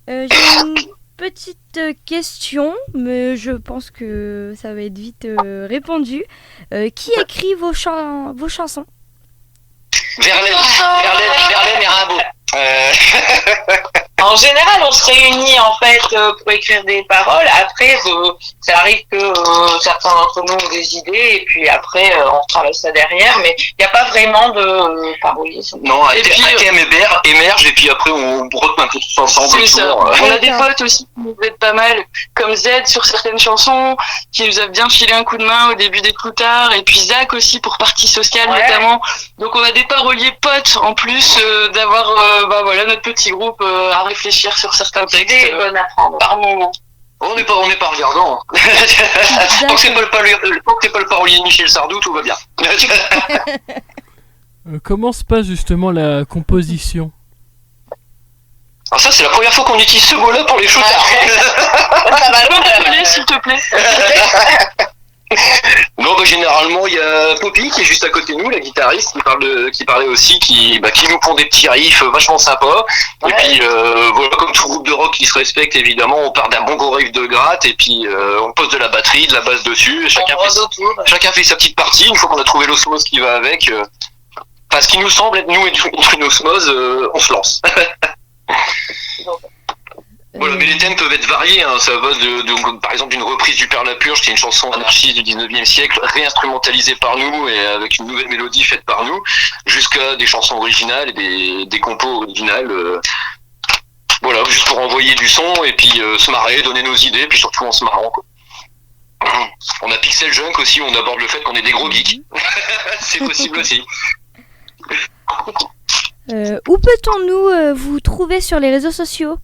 J'ai une petite question, mais je pense que ça va être vite répondu. Qui écrit vos chansons ? Verlaine et Rimbaud. En général, on se réunit en fait pour écrire des paroles. Après, ça arrive que certains d'entre nous ont des idées et puis après on travaille ça derrière. Mais il n'y a pas vraiment de parolier. Non, un thème émerge et puis après on reprend un peu tous ensemble. C'est ça. On a des potes aussi qui nous aident pas mal, comme Z sur certaines chansons, qui nous a bien filé un coup de main au début des Cloutards, et puis Zach aussi pour Partie Sociale notamment. Donc on a des paroliers potes en plus d'avoir notre petit groupe à réfléchir sur certains textes par moment. On n'est pas regardant. Tant que c'est pas le parolier de Michel Sardou, tout va bien. Comment se passe justement la composition? Alors ça, c'est la première fois qu'on utilise ce mot-là pour les shootards. Ça va l'appeler, s'il te plaît. Non, généralement, il y a Poppy qui est juste à côté de nous, la guitariste, qui parlait aussi, qui nous pond des petits riffs vachement sympas. Ouais. Et puis, voilà, comme tout groupe de rock qui se respecte, évidemment, on part d'un bon gros riff de gratte, et puis on pose de la batterie, de la basse dessus, et chacun fait sa petite partie. Une fois qu'on a trouvé l'osmose qui va avec, ce qui nous semble être nous être une osmose, on se lance. Voilà, mais les thèmes peuvent être variés, hein. Ça va par exemple d'une reprise du Père la Purge, qui est une chanson anarchiste du 19e siècle, réinstrumentalisée par nous et avec une nouvelle mélodie faite par nous, jusqu'à des chansons originales et des compos originales. Voilà, juste pour envoyer du son et puis se marrer, donner nos idées, puis surtout en se marrant, quoi. On a Pixel Junk aussi, où on aborde le fait qu'on est des gros geeks. C'est possible aussi. Où peut-on vous trouver sur les réseaux sociaux?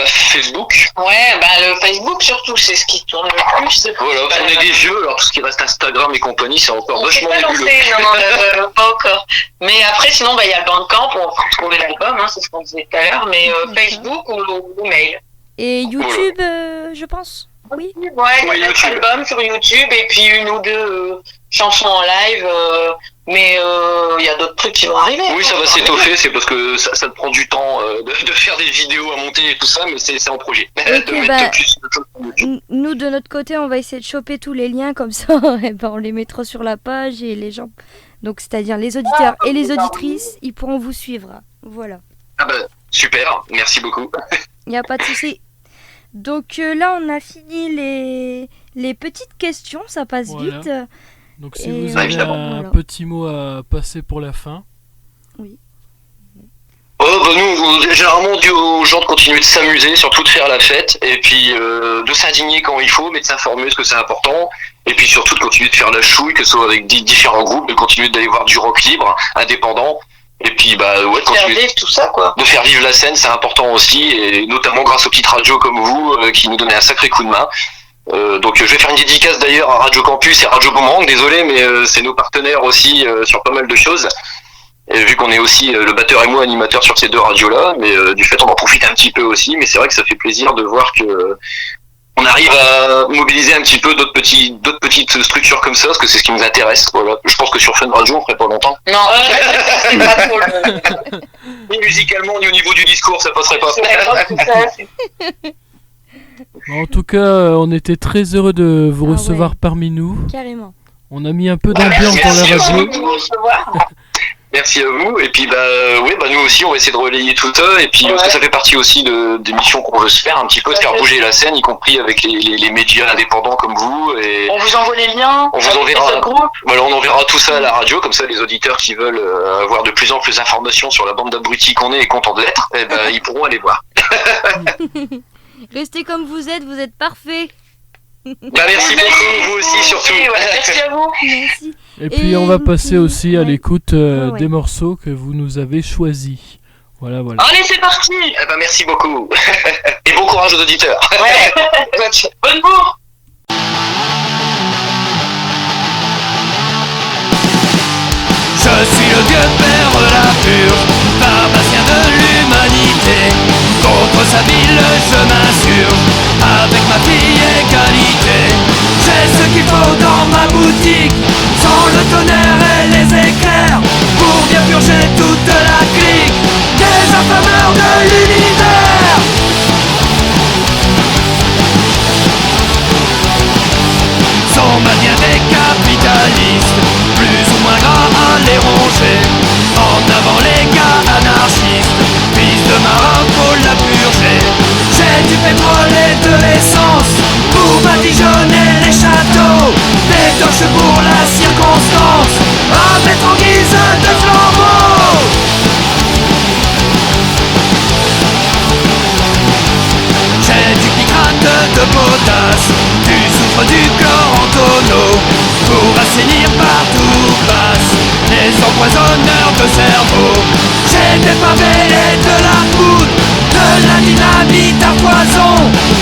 Facebook. Ouais, le Facebook surtout, c'est ce qui tourne le plus. Voilà, on est des vieux, alors tout ce qui reste Instagram et compagnie, c'est encore vachement nébuleux. Non, pas encore. Mais après, sinon, il y a le Bandcamp, on peut trouver l'album, hein, c'est ce qu'on disait tout à l'heure, mais Facebook ou mail. Et YouTube, je pense. Oui. Ouais, il y a notre album sur YouTube et puis une ou deux chansons en live. Mais il y a d'autres trucs qui vont arriver. Oui, ça va s'étoffer, c'est parce que ça te prend du temps de faire des vidéos à monter et tout ça, mais c'est en projet. Nous, de notre côté, on va essayer de choper tous les liens comme ça, et on les mettra sur la page et les gens, donc c'est-à-dire les auditeurs et les auditrices, ils pourront vous suivre. Voilà. Super, merci beaucoup. Il n'y a pas de souci. Donc là, on a fini les petites questions, ça passe vite. Donc si vous avez un petit mot à passer pour la fin. Oui. Nous, généralement, on dit aux gens de continuer de s'amuser, surtout de faire la fête, et puis de s'indigner quand il faut, mais de s'informer parce que c'est important, et puis surtout de continuer de faire la chouille, que ce soit avec différents groupes, de continuer d'aller voir du rock libre, indépendant, et puis de continuer faire vivre tout ça, quoi. De faire vivre la scène, c'est important aussi, et notamment grâce aux petites radios comme vous, qui nous donnaient un sacré coup de main. Donc je vais faire une dédicace d'ailleurs à Radio Campus et Radio Boomerang, désolé, mais c'est nos partenaires aussi sur pas mal de choses. Et vu qu'on est aussi le batteur et moi animateur sur ces deux radios-là, mais du fait on en profite un petit peu aussi, mais c'est vrai que ça fait plaisir de voir que on arrive à mobiliser un petit peu d'autres petites structures comme ça, parce que c'est ce qui nous intéresse. Voilà. Je pense que sur Fun Radio on ferait pas longtemps. Non, c'est pas trop ni musicalement ni au niveau du discours, ça passerait pas. En tout cas, on était très heureux de vous recevoir parmi nous. Carrément. On a mis un peu d'ambiance dans la radio. Merci à vous. Et puis nous aussi, on va essayer de relayer tout ça. Et puis parce que ça fait partie aussi des missions qu'on veut se faire un petit peu, de faire bouger la scène, y compris avec les médias indépendants comme vous. Et on vous envoie les liens. On vous enverra. Voilà, on enverra tout ça à la radio, comme ça les auditeurs qui veulent avoir de plus en plus d'informations sur la bande d'abrutis qu'on est et contents de l'être, ils pourront aller voir. Restez comme vous êtes parfaits. Merci beaucoup, vous aussi surtout. Merci à vous. Merci. Et puis on va passer aussi à l'écoute des morceaux que vous nous avez choisis. Voilà. Allez, c'est parti. Merci beaucoup. Et bon courage aux auditeurs. Bonne bourre. Je suis le vieux père de la purge, pharmacien de l'humanité. Contre sa ville je m'insurge, avec ma fille égalité. J'ai ce qu'il faut dans ma boutique, sans le tonnerre et les éclairs, pour bien purger toute la clique des infameurs de l'univers. Sans mania des capitalistes, plus ou moins gras à les ronger. En avant les empoisonneur de cerveau. J'ai des pavés et de la poudre, de la dynamite à poison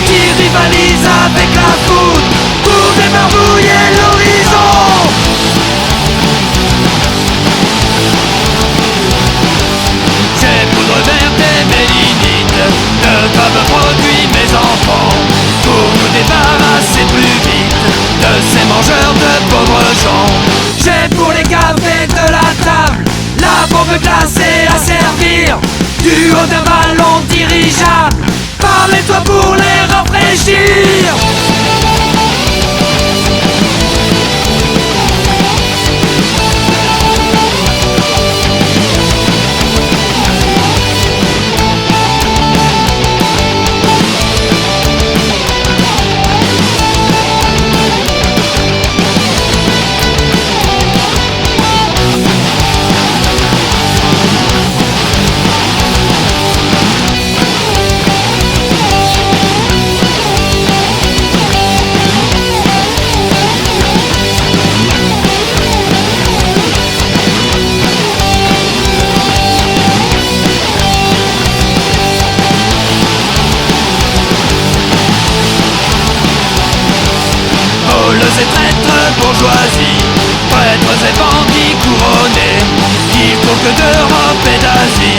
qui rivalise avec la foudre pour débarbouiller l'horizon. J'ai poudre verte et mélinite, de quoi me produit mes enfants, pour nous débarrasser plus vite de ces mangeurs de pauvres gens. J'ai pour les gaver de la table, la bombe glacée à servir, du haut d'un ballon dirigeable, parlez-toi pour les rafraîchir. Et traîtres bourgeoisie, prêtres et bandits couronnés, il faut que d'Europe et d'Asie,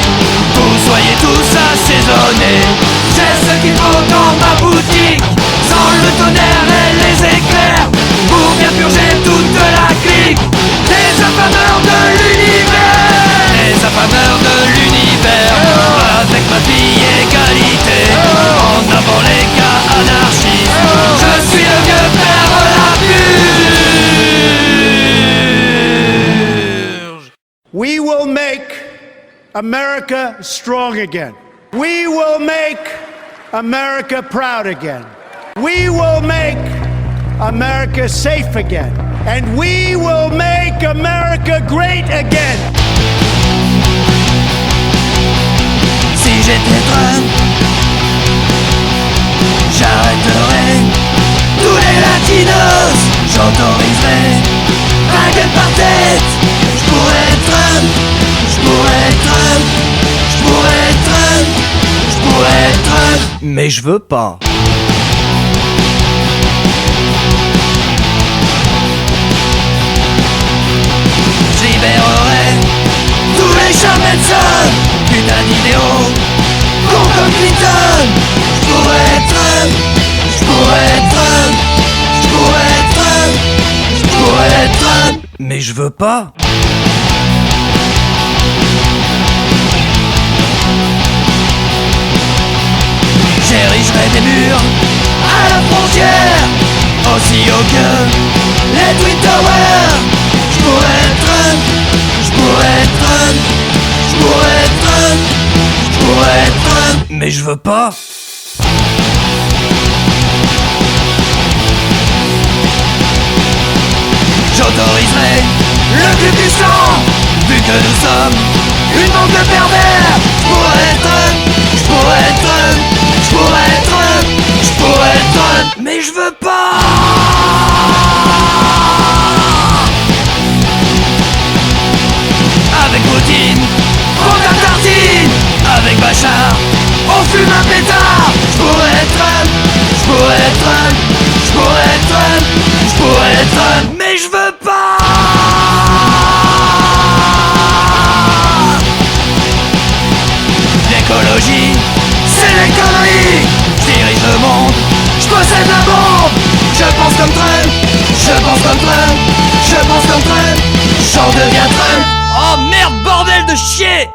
vous soyez tous assaisonnés. J'ai ce qu'il faut dans ma boutique, sans le tonnerre et les éclairs, pour bien purger toute la clique des affameurs de l'univers. Les affameurs de l'univers, avec ma fille égalité, en avant les gars anarchistes, je suis le vieux père la purge. We will make America strong again. We will make America proud again. We will make America safe again. And we will make America great again. Si j'étais Trump, j'arrêterais tous les latinos, j'autoriserais un gueule par tête. J'pourrais être Trump, j'pourrais être Trump, j'pourrais être Trump, j'pourrais être Trump, mais je veux pas. Je libérerai tous les Charmenson, putain d'idéaux, con comme Clinton. J'pourrais être Trump, j'pourrais être Trump, j'pourrais être Trump, j'pourrais être Trump, mais je veux pas. J'érigerai des murs à la frontière, aussi haut que les Twin Towers. J'pourrais être Trump, j'pourrais être Trump, j'pourrais être Trump, j'pourrais être Trump, mais je veux pas. J'autoriserai le Ku Klux Klan, vu que nous sommes une bande de pervers. J'pourrais être Trump, j'pourrais être Trump, j'pourrais être Trump, j'pourrais être Trump, mais je veux pas. Avec Poutine, on la tartine. Avec Bachar, on fume un pétard. J'pourrais être Trump, j'pourrais être Trump, j'pourrais être Trump, j'pourrais être Trump, mais je veux pas. L'écologie, c'est les conneries. J'dirige le monde, j'possède la bombe. Je pense comme Trump, je pense comme Trump, je pense comme Trump, j'en deviens Trump. Oh merde, bordel de chier!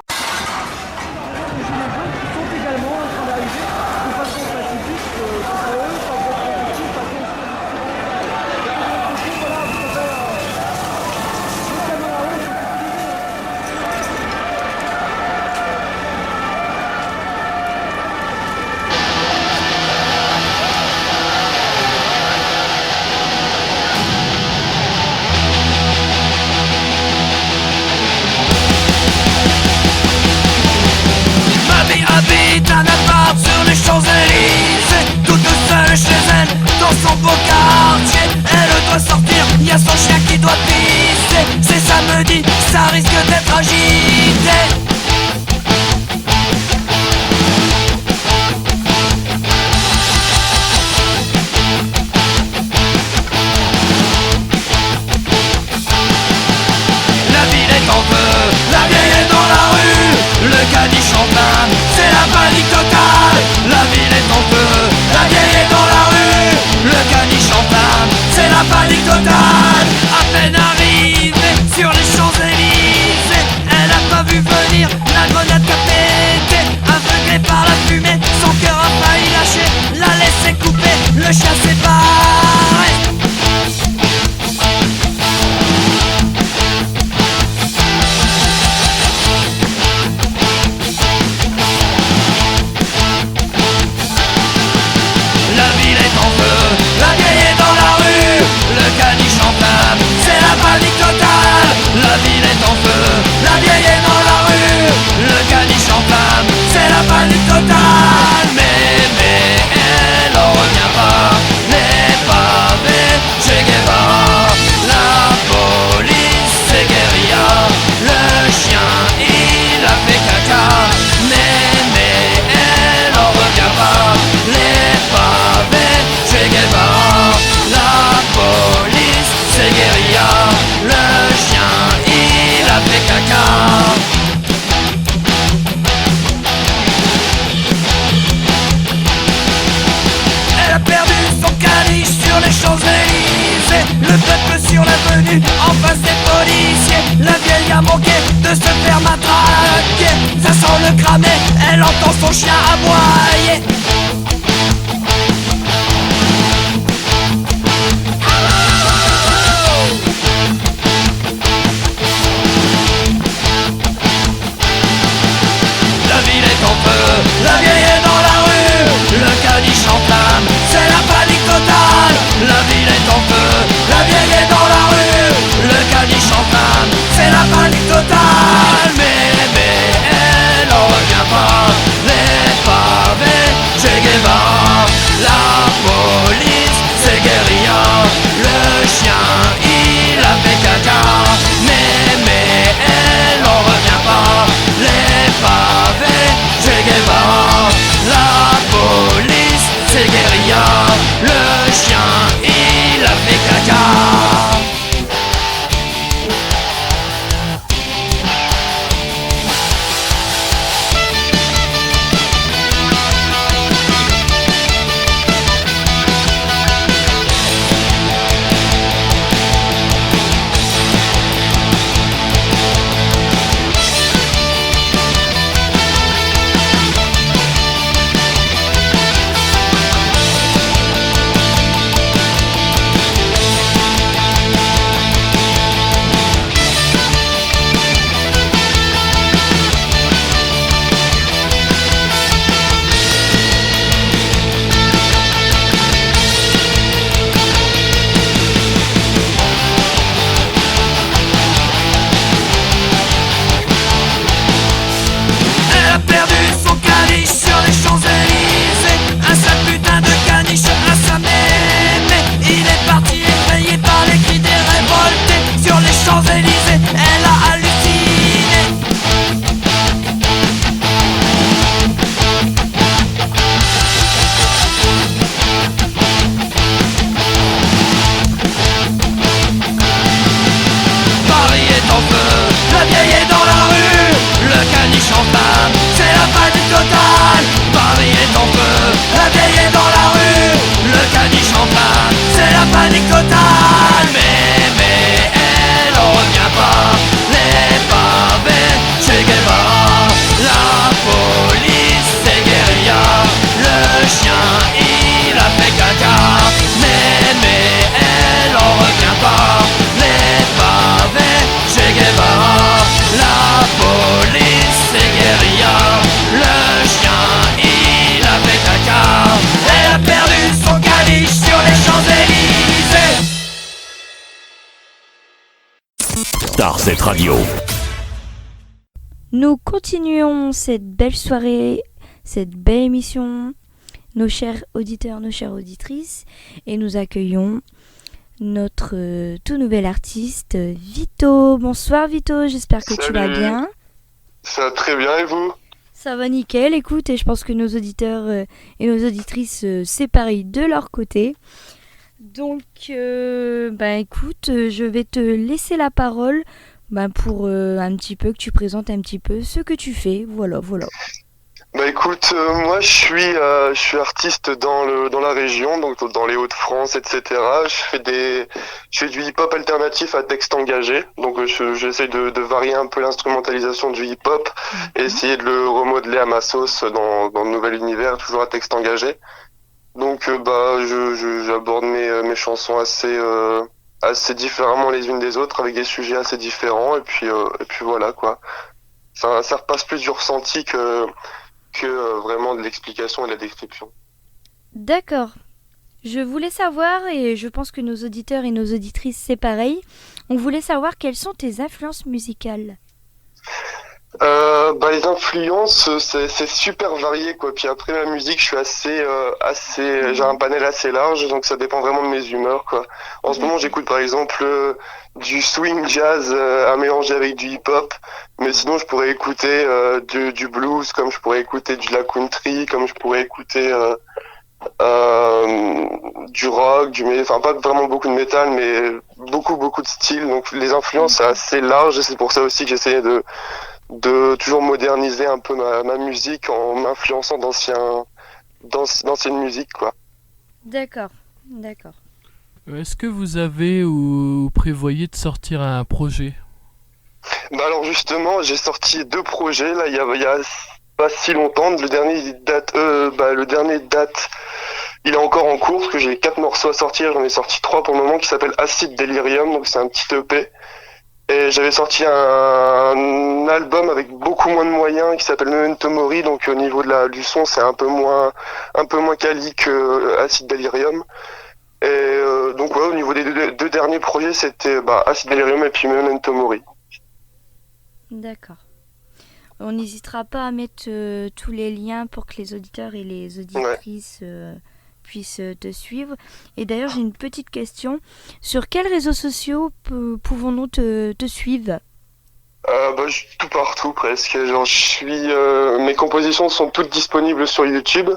venu en face des policiers. La vieille a manqué de se faire matraquer. Ça sent le cramé, elle entend son chien aboyer. La ville est en feu, la vieille est dans la rue. Le caniche en flamme, c'est la panique totale. La ville est en feu, la vieille est dans la rue. Le caniche en flamme, c'est la panique totale. Mais elle en revient pas. Les pavés, Che Guevara. La police, c'est guérilla. Le chien, il a fait caca. Mais elle en revient pas. Les pavés, Che Guevara. La police, c'est guérilla. Le chien, il a fait caca. Elle a perdu son caniche sur les Champs-Élysées. Un sale putain de caniche à sa mémé. Il est parti effrayé par les cris des révoltés. Sur les Champs-Élysées, elle a halluciné. Paris est en feu, la vieille est dans la rue. Le caniche en flamme, c'est la panique totale. Paris est en feu, la vieille est dans la rue. Le caniche en flamme, c'est la panique totale. Mais elle en revient pas. Les pavés, Che Guevara. La police, c'est guérilla. Le chien, il a fait caca. Mais elle en revient pas. Les pavés, Che Guevara. La police, c'est guérilla. Le chien, il a fait caca. Elle a perdu son caniche sur les Champs-Élysées. Starset Radio. Nous continuons cette belle soirée, cette belle émission, nos chers auditeurs, nos chères auditrices, et nous accueillons notre tout nouvel artiste, Vito. Bonsoir Vito, j'espère que tu vas bien. Ça va très bien, et vous? Ça va nickel, écoute, et je pense que nos auditeurs et nos auditrices c'est pareil de leur côté. Donc, écoute, je vais te laisser la parole pour un petit peu que tu présentes un petit peu ce que tu fais. Voilà. Bah écoute, moi je suis artiste dans la région, donc dans les Hauts-de-France, etc. Je fais du hip-hop alternatif à texte engagé, donc j'essaie de varier un peu l'instrumentalisation du hip-hop et essayer de le remodeler à ma sauce dans le nouvel univers, toujours à texte engagé. Donc j'aborde mes chansons assez différemment les unes des autres, avec des sujets assez différents, et puis voilà quoi. Ça repasse plus du ressenti que vraiment de l'explication et de la description. D'accord. Je voulais savoir, et je pense que nos auditeurs et nos auditrices c'est pareil, on voulait savoir quelles sont tes influences musicales. Les influences, c'est super varié quoi. Puis après la musique, je suis j'ai un panel assez large, donc ça dépend vraiment de mes humeurs quoi. En ce moment, j'écoute par exemple du swing jazz à mélanger avec du hip-hop, mais sinon je pourrais écouter du blues, comme je pourrais écouter de la country, comme je pourrais écouter du rock, enfin pas vraiment beaucoup de métal, mais beaucoup de styles. Donc les influences c'est assez large, et c'est pour ça aussi que j'essayais de toujours moderniser un peu ma musique en m'influençant d'anciennes musiques quoi. D'accord. Est-ce que vous avez ou prévoyez de sortir un projet? Bah alors justement, j'ai sorti 2 projets là il y a pas si longtemps. Le dernier date, il est encore en cours parce que j'ai 4 morceaux à sortir. J'en ai sorti 3 pour le moment qui s'appelle Acid Delirium, donc c'est un petit EP. Et j'avais sorti un album avec beaucoup moins de moyens qui s'appelle Memento Mori, donc au niveau du son c'est un peu moins quali que Acid Delirium. Et donc ouais, au niveau des deux derniers projets, c'était Acid Delirium et puis Memento Mori. D'accord. On n'hésitera pas à mettre tous les liens pour que les auditeurs et les auditrices puissent te suivre. Et d'ailleurs, j'ai une petite question. Sur quels réseaux sociaux pouvons-nous te suivre ? Tout partout presque. Mes compositions sont toutes disponibles sur YouTube.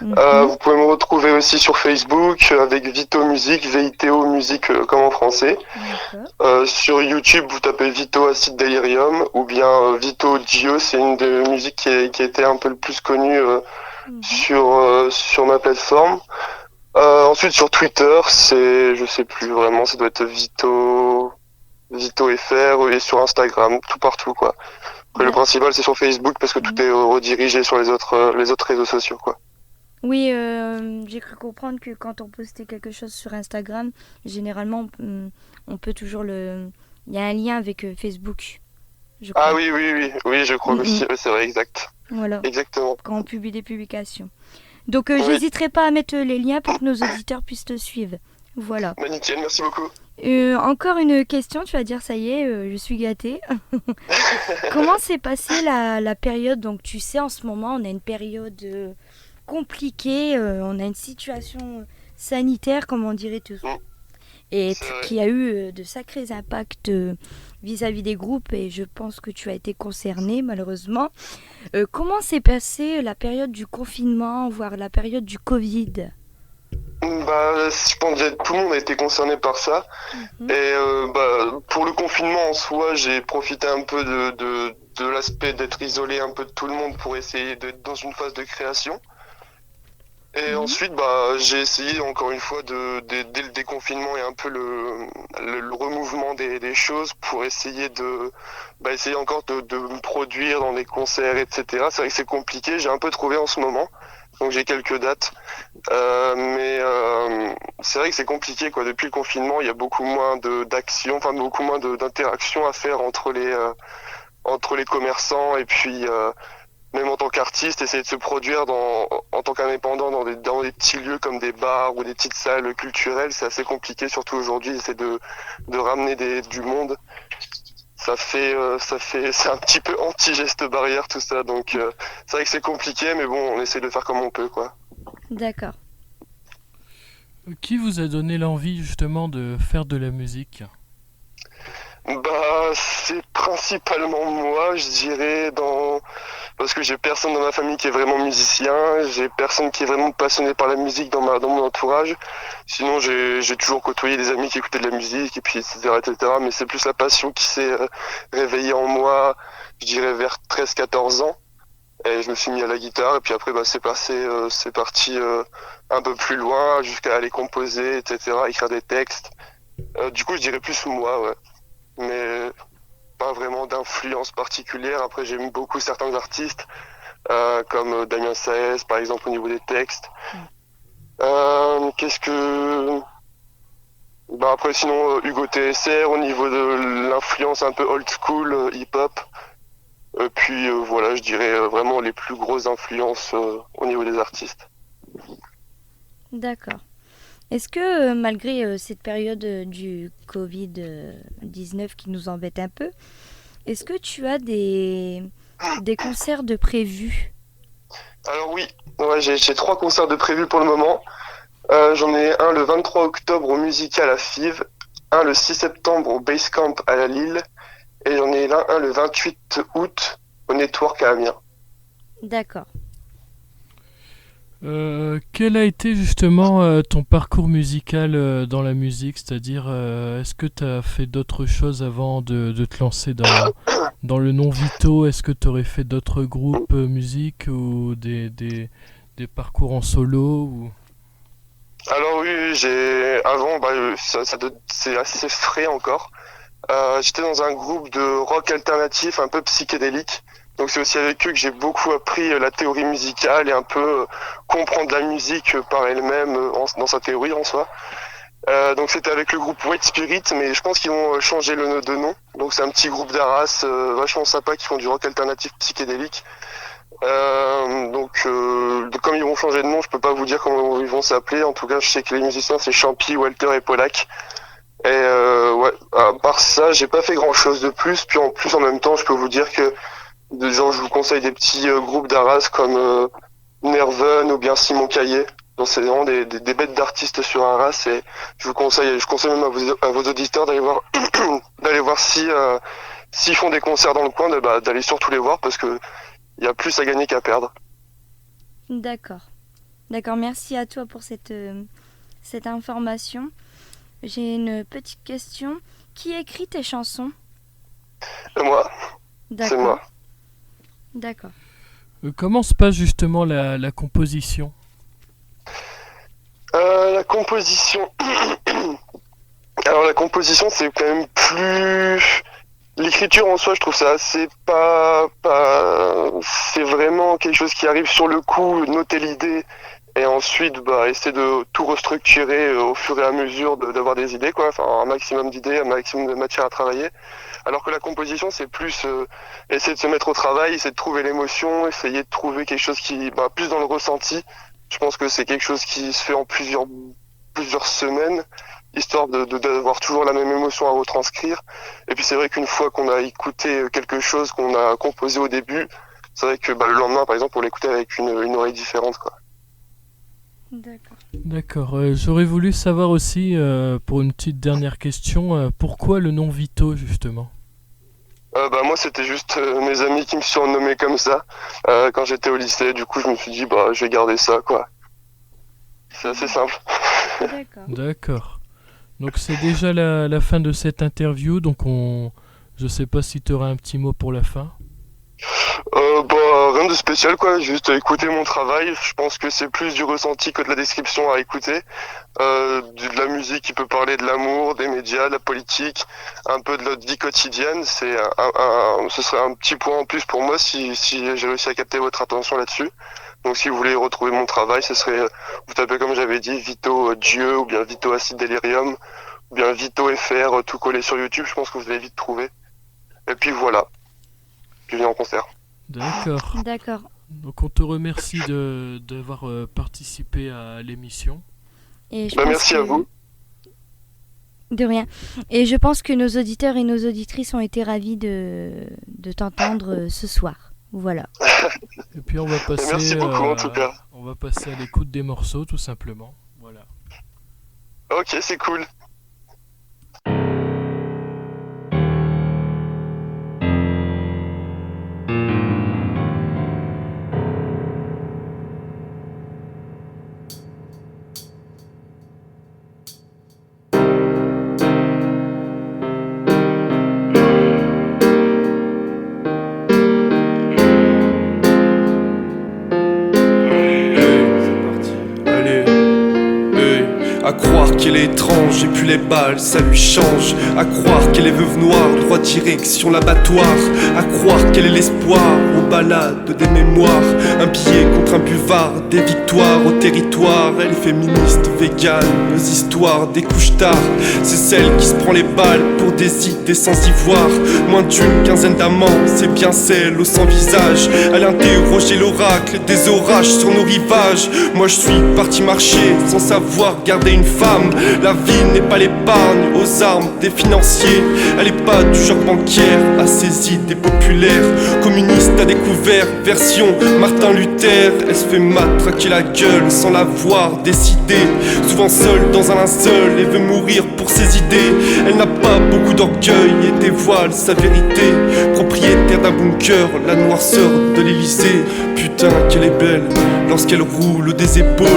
Vous pouvez me retrouver aussi sur Facebook avec Vito Musique, VITO Musique comme en français. Sur YouTube, vous tapez Vito Acid Delirium ou bien Vito Dio, c'est une des musiques qui a été un peu le plus connue sur ma plateforme. Ensuite sur Twitter, je sais plus vraiment, ça doit être Vito FR et sur Instagram, tout partout quoi. Après, le principal c'est sur Facebook parce que tout est redirigé sur les autres réseaux sociaux quoi. Oui, j'ai cru comprendre que quand on postait quelque chose sur Instagram, généralement on peut toujours il y a un lien avec Facebook. Je crois. Ah oui, je crois aussi, c'est vrai, exact. Voilà. Exactement. Quand on publie des publications. Donc j'hésiterai pas à mettre les liens pour que nos auditeurs puissent te suivre. Voilà. Nickel, merci beaucoup. Encore une question, tu vas dire ça y est, je suis gâtée. Comment s'est passée la période? Donc tu sais, en ce moment, on a une période compliquée, on a une situation sanitaire, comme on dirait tous. Et qui a eu de sacrés impacts vis-à-vis des groupes, et je pense que tu as été concerné malheureusement. Comment s'est passée la période du confinement, voire la période du Covid ? Je pense que tout le monde a été concerné par ça. Et pour le confinement en soi, j'ai profité un peu de l'aspect d'être isolé un peu de tout le monde pour essayer d'être dans une phase de création. Et ensuite, j'ai essayé encore une fois dès le déconfinement et un peu le remouvement des choses pour essayer essayer encore de me produire dans des concerts, etc. C'est vrai que c'est compliqué, j'ai un peu trouvé en ce moment. Donc j'ai quelques dates, mais c'est vrai que c'est compliqué quoi. Depuis le confinement, il y a beaucoup moins d'actions, enfin beaucoup moins d'interactions à faire entre les commerçants et puis même en tant qu'artiste, essayer de se produire en tant qu'indépendant dans des petits lieux comme des bars ou des petites salles culturelles, c'est assez compliqué, surtout aujourd'hui, essayer de ramener du monde. C'est un petit peu anti-geste barrière tout ça, donc c'est vrai que c'est compliqué, mais bon, on essaie de faire comme on peut, quoi. D'accord. Qui vous a donné l'envie justement de faire de la musique ? C'est principalement moi, je dirais, parce que j'ai personne dans ma famille qui est vraiment musicien, j'ai personne qui est vraiment passionné par la musique dans mon entourage. Sinon, j'ai toujours côtoyé des amis qui écoutaient de la musique, et puis etc. Mais c'est plus la passion qui s'est réveillée en moi, je dirais vers 13-14 ans. Et je me suis mis à la guitare, et puis après, c'est parti un peu plus loin, jusqu'à aller composer, etc., écrire des textes. Du coup, je dirais plus moi, ouais. Mais pas vraiment d'influence particulière. Après, j'aime beaucoup certains artistes, comme Damien Saez, par exemple, au niveau des textes. Après, sinon, Hugo TSR, au niveau de l'influence un peu old school, hip-hop. Puis voilà, je dirais vraiment les plus grosses influences au niveau des artistes. D'accord. Est-ce que malgré cette période du Covid-19 qui nous embête un peu, est-ce que tu as des concerts de prévus ? Alors oui, j'ai 3 concerts de prévus pour le moment. J'en ai un le 23 octobre au Musical à Fives, un le 6 septembre au Basecamp à la Lille, et j'en ai un le 28 août au Network à Amiens. D'accord. Quel a été justement ton parcours musical dans la musique? C'est-à-dire, est-ce que tu as fait d'autres choses avant de te lancer dans le nom Vito? Est-ce que tu aurais fait d'autres groupes musique ou des parcours en solo ou... Alors oui, avant, c'est assez frais encore. J'étais dans un groupe de rock alternatif un peu psychédélique. Donc c'est aussi avec eux que j'ai beaucoup appris la théorie musicale et un peu comprendre la musique par elle-même dans sa théorie en soi. Donc c'était avec le groupe White Spirit, mais je pense qu'ils vont changer de nom. Donc c'est un petit groupe d'Arras vachement sympa qui font du rock alternatif psychédélique. Comme ils vont changer de nom, je peux pas vous dire comment ils vont s'appeler. En tout cas, je sais que les musiciens c'est Champy, Walter et Polak. Et à part ça, j'ai pas fait grand chose de plus. Puis en même temps, je peux vous dire que je vous conseille des petits groupes d'Arras comme Nerven ou bien Simon Caillé. Donc c'est vraiment des bêtes d'artistes sur Arras et je conseille même à vos auditeurs d'aller voir d'aller voir s'ils font des concerts dans le coin, d'aller surtout les voir parce que il y a plus à gagner qu'à perdre. D'accord, merci à toi pour cette information. J'ai une petite question. Qui écrit tes chansons ? Moi. D'accord. C'est moi. D'accord. Comment se passe justement la composition ? La composition. Alors la composition, c'est quand même plus. L'écriture en soi, je trouve ça assez c'est vraiment quelque chose qui arrive sur le coup, noter l'idée et ensuite essayer de tout restructurer au fur et à mesure d'avoir des idées, quoi. Enfin, un maximum d'idées, un maximum de matière à travailler. Alors que la composition, c'est plus essayer de se mettre au travail, essayer de trouver l'émotion, essayer de trouver quelque chose qui plus dans le ressenti. Je pense que c'est quelque chose qui se fait en plusieurs semaines, histoire d'avoir toujours la même émotion à retranscrire. Et puis c'est vrai qu'une fois qu'on a écouté quelque chose qu'on a composé au début, c'est vrai que le lendemain, par exemple, on l'écoutait avec une oreille différente, quoi. D'accord. J'aurais voulu savoir aussi, pour une petite dernière question, pourquoi le nom Vito, justement ? Moi, c'était juste mes amis qui me surnommaient comme ça quand j'étais au lycée. Du coup, je me suis dit, je vais garder ça, quoi. C'est assez simple. D'accord. Donc, c'est déjà la fin de cette interview. Donc, je sais pas si tu auras un petit mot pour la fin. Rien de spécial, quoi. Juste écouter mon travail. Je pense que c'est plus du ressenti que de la description à écouter. De la musique qui peut parler de l'amour, des médias, de la politique, un peu de notre vie quotidienne. Ce serait un petit point en plus pour moi si j'ai réussi à capter votre attention là-dessus. Donc si vous voulez retrouver mon travail, ce serait, vous tapez comme j'avais dit, Vito Dieu, ou bien Vito Acide Delirium, ou bien Vito FR, tout collé sur YouTube. Je pense que vous allez vite trouver. Et puis voilà. Je viens en concert. D'accord. Donc on te remercie d'avoir participé à l'émission. Merci à vous. De rien. Et je pense que nos auditeurs et nos auditrices ont été ravis de t'entendre ce soir. Voilà. Et puis on va passer. Merci beaucoup en tout cas. On va passer à l'écoute des morceaux tout simplement. Voilà. Ok, c'est cool. À croire qu'elle est étrange et puis les balles ça lui change. À croire qu'elle est veuve noire, droit direction l'abattoir. À croire qu'elle est l'espoir aux balades des mémoires. Un billet contre un buvard, des victoires au territoire. Elle est féministe, végane, aux histoires des couches tard. C'est celle qui se prend les balles pour des idées sans ivoire. Moins d'une quinzaine d'amants, c'est bien celle au sans visage. Elle interrogeait l'oracle des orages sur nos rivages. Moi je suis parti marcher sans savoir garder une femme. La vie n'est pas l'épargne aux armes des financiers. Elle est pas du genre bancaire à ses idées populaires. Communiste à découvert, version Martin Luther. Elle se fait matraquer la gueule sans l'avoir décidé. Souvent seule dans un linceul et veut mourir pour ses idées. Elle n'a pas beaucoup d'orgueil et dévoile sa vérité. Propriétaire d'un bunker, la noirceur de l'Elysée. Putain qu'elle est belle lorsqu'elle roule des épaules.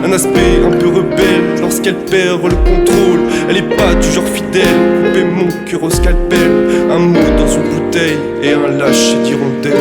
Un aspect un peu rebelle lorsqu'elle perd le contrôle. Elle est pas du genre fidèle, couper mon cœur au scalpel. Un mot dans une bouteille et un lâcher d'hirondelle.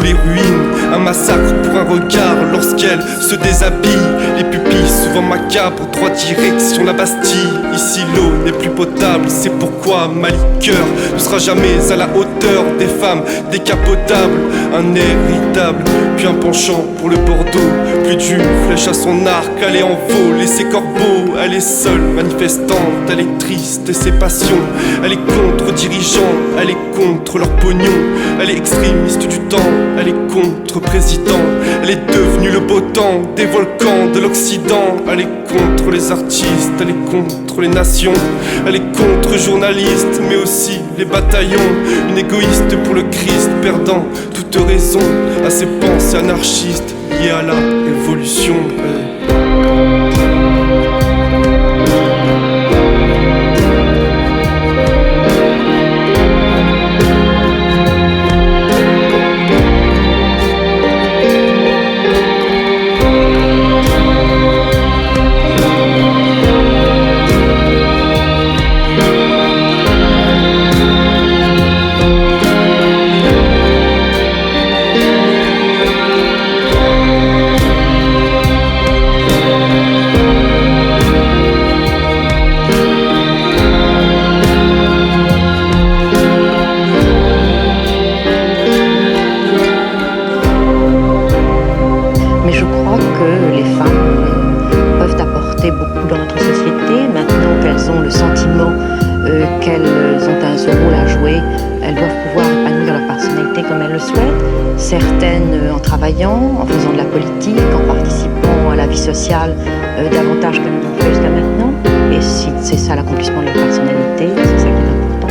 les ruines. Un massacre pour un regard lorsqu'elle se déshabille. Les pupilles souvent macabres, droite direction la Bastille. Ici l'eau n'est plus potable, c'est pourquoi ma liqueur ne sera jamais à la hauteur des femmes décapotables. Un air irritable, puis un penchant pour le Bordeaux. Plus d'une flèche à son arc, elle est en vol et ses corbeaux. Elle est seule, manifestante, elle est triste et ses passions. Elle est contre dirigeants, elle est contre leur pognon. Elle est extrémiste du temps, elle est contre-président. Elle est devenue le beau temps des volcans de l'Occident. Elle est contre les artistes, elle est contre les nations. Elle est contre journalistes, mais aussi les bataillons. Une égoïste pour le Christ, perdant toute raison à ses pensées anarchistes liées à la révolution. Certaines en travaillant, en faisant de la politique, en participant à la vie sociale davantage qu'elles l'ont fait jusqu'à maintenant. Et si c'est ça l'accomplissement de leur personnalité, c'est ça qui est important.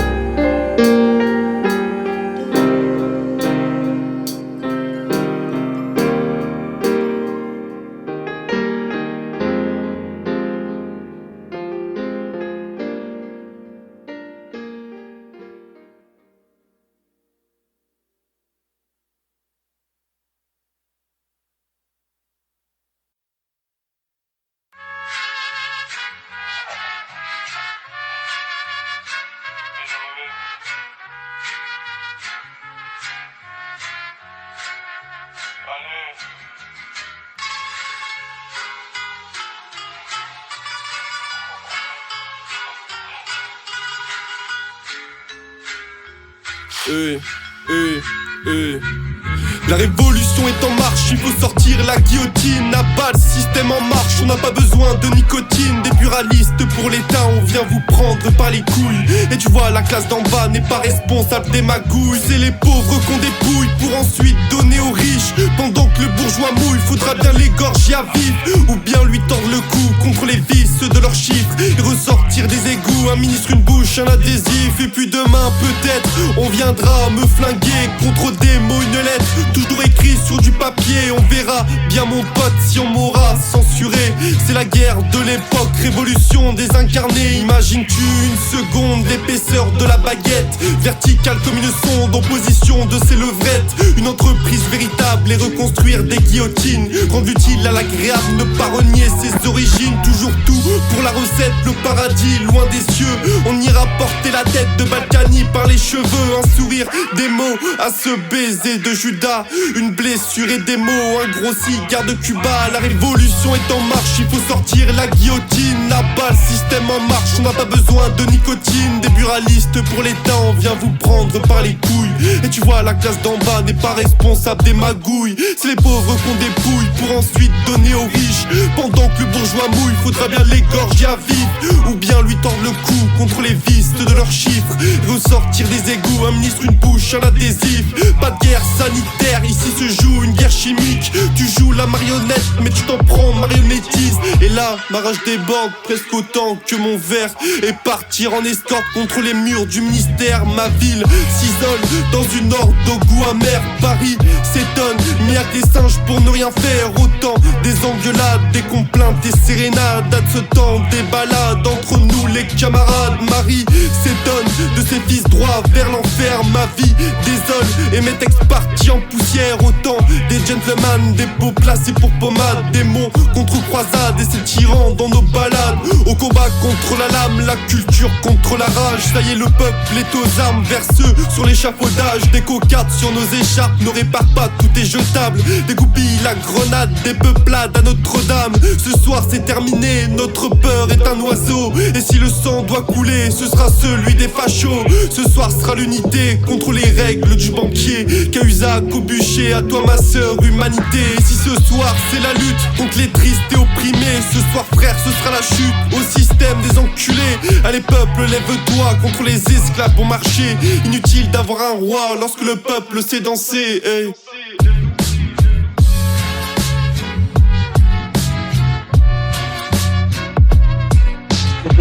La révolution est en marche, il faut sortir la guillotine. À bas le système en marche, on n'a pas besoin de nicotine. Des buralistes pour l'État, on vient vous prendre par les couilles. Et tu vois, la classe d'en bas n'est pas responsable des magouilles. C'est les pauvres qu'on dépouille pour ensuite donner aux riches. Pendant que le bourgeois mouille, faudra bien l'égorger à vif. Ou bien lui tordre le cou contre les vices de leurs chiffres. Et ressortir des égouts, un ministre, une bouche, un adhésif. Et puis demain peut-être, on viendra me flinguer contre des mots, une lettre. Toujours écrit sur du papier, on verra bien mon pote si on m'aura censuré. C'est la guerre de l'époque, révolution désincarnée. Imagines-tu une seconde l'épaisseur de la baguette, verticale comme une sonde en position de ses levrettes. Une entreprise véritable et reconstruire des guillotines, rendre utile à l'agréable, ne pas renier ses origines. Toujours tout pour la recette, le paradis loin des cieux. On ira porter la tête de Balkany par les cheveux. Un sourire, des mots à ce baiser de Judas. Une blessure et des mots, un gros cigare de Cuba. La révolution est en marche, il faut sortir la guillotine. À bas le système en marche, on n'a pas besoin de nicotine. Des buralistes pour l'État, on vient vous prendre par les couilles. Et tu vois, la classe d'en bas n'est pas responsable des magouilles. C'est les pauvres qu'on dépouille pour ensuite donner aux riches. Pendant que le bourgeois mouille, faudra bien l'égorger à vif. Ou bien lui tordre le cou contre les vices de leurs chiffres. Ressortir des égouts, un ministre, une bouche, un adhésif. Pas de guerre sanitaire, ici se joue une guerre chimique. Tu joues la marionnette, mais tu t'en prends marionnettiste. Et là, ma rage déborde presque autant que mon verre. Et partir en escorte contre les murs du ministère. Ma ville s'isole dans une horde au goût amer. Paris s'étonne, mais y'a que les singes pour ne rien faire. Autant des engueulades, des complaintes, des sérénades. À ce temps, des balades entre nous les camarades. Marie s'étonne de ses fils droits vers l'enfer. Ma vie désole et mes textes partis en poussière. Autant des gentlemen, des beaux placés pour pommade, des mots contre croisade et ces tyrans dans nos balades. Au combat contre la lame, la culture contre la rage. Ça y est, le peuple est aux armes, vers ceux sur l'échafaudage. Des cocardes sur nos écharpes, ne répare pas, tout est jetable. Des goupilles, la grenade, des peuplades à Notre-Dame. Ce soir c'est terminé, notre peur est un oiseau. Et si le sang doit couler, ce sera celui des fachos. Ce soir sera l'unité contre les règles du banquier. Cahuzac au bûcher, à toi ma sœur, humanité. Et si ce soir c'est la lutte contre les tristes et opprimés, ce soir frère ce sera la chute au système des enculés. Allez peuple, lève-toi contre les esclaves pour marcher. Inutile d'avoir un roi lorsque le peuple sait danser, hey.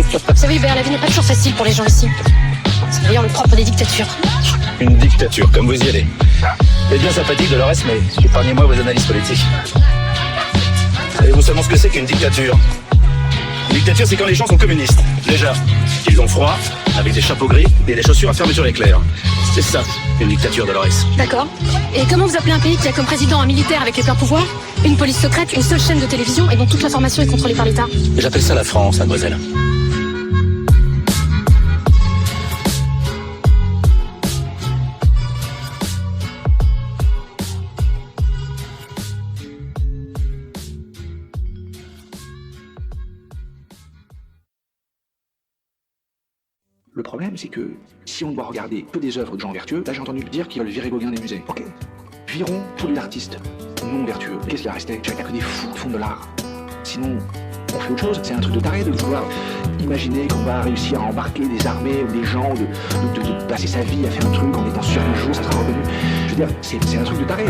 Vous savez Hubert, la vie n'est pas toujours facile pour les gens ici. C'est d'ailleurs le propre des dictatures. Une dictature, comme vous y allez. C'est bien sympathique de Dolores, mais épargnez-moi vos analyses politiques. Savez-vous seulement ce que c'est qu'une dictature? Une dictature, c'est quand les gens sont communistes. Déjà, qu'ils ont froid, avec des chapeaux gris et des chaussures à fermeture éclair. C'est ça, une dictature, Dolores. D'accord. Et comment vous appelez un pays qui a comme président un militaire avec les pleins pouvoirs, une police secrète, une seule chaîne de télévision et dont toute l'information est contrôlée par l'État? J'appelle ça la France, mademoiselle. Le problème, c'est que si on doit regarder que des œuvres de gens vertueux, là j'ai entendu dire qu'ils veulent virer Gauguin des musées. Ok. Virons tous les artistes non vertueux. Qu'est-ce qui va rester? Il n'y a que des fous qui font de l'art. Sinon, on fait autre chose. C'est un truc de taré de vouloir imaginer qu'on va réussir à embarquer des armées ou des gens, de passer sa vie à faire un truc en étant sûr qu'un jour ça sera reconnu. Je veux dire, c'est un truc de taré.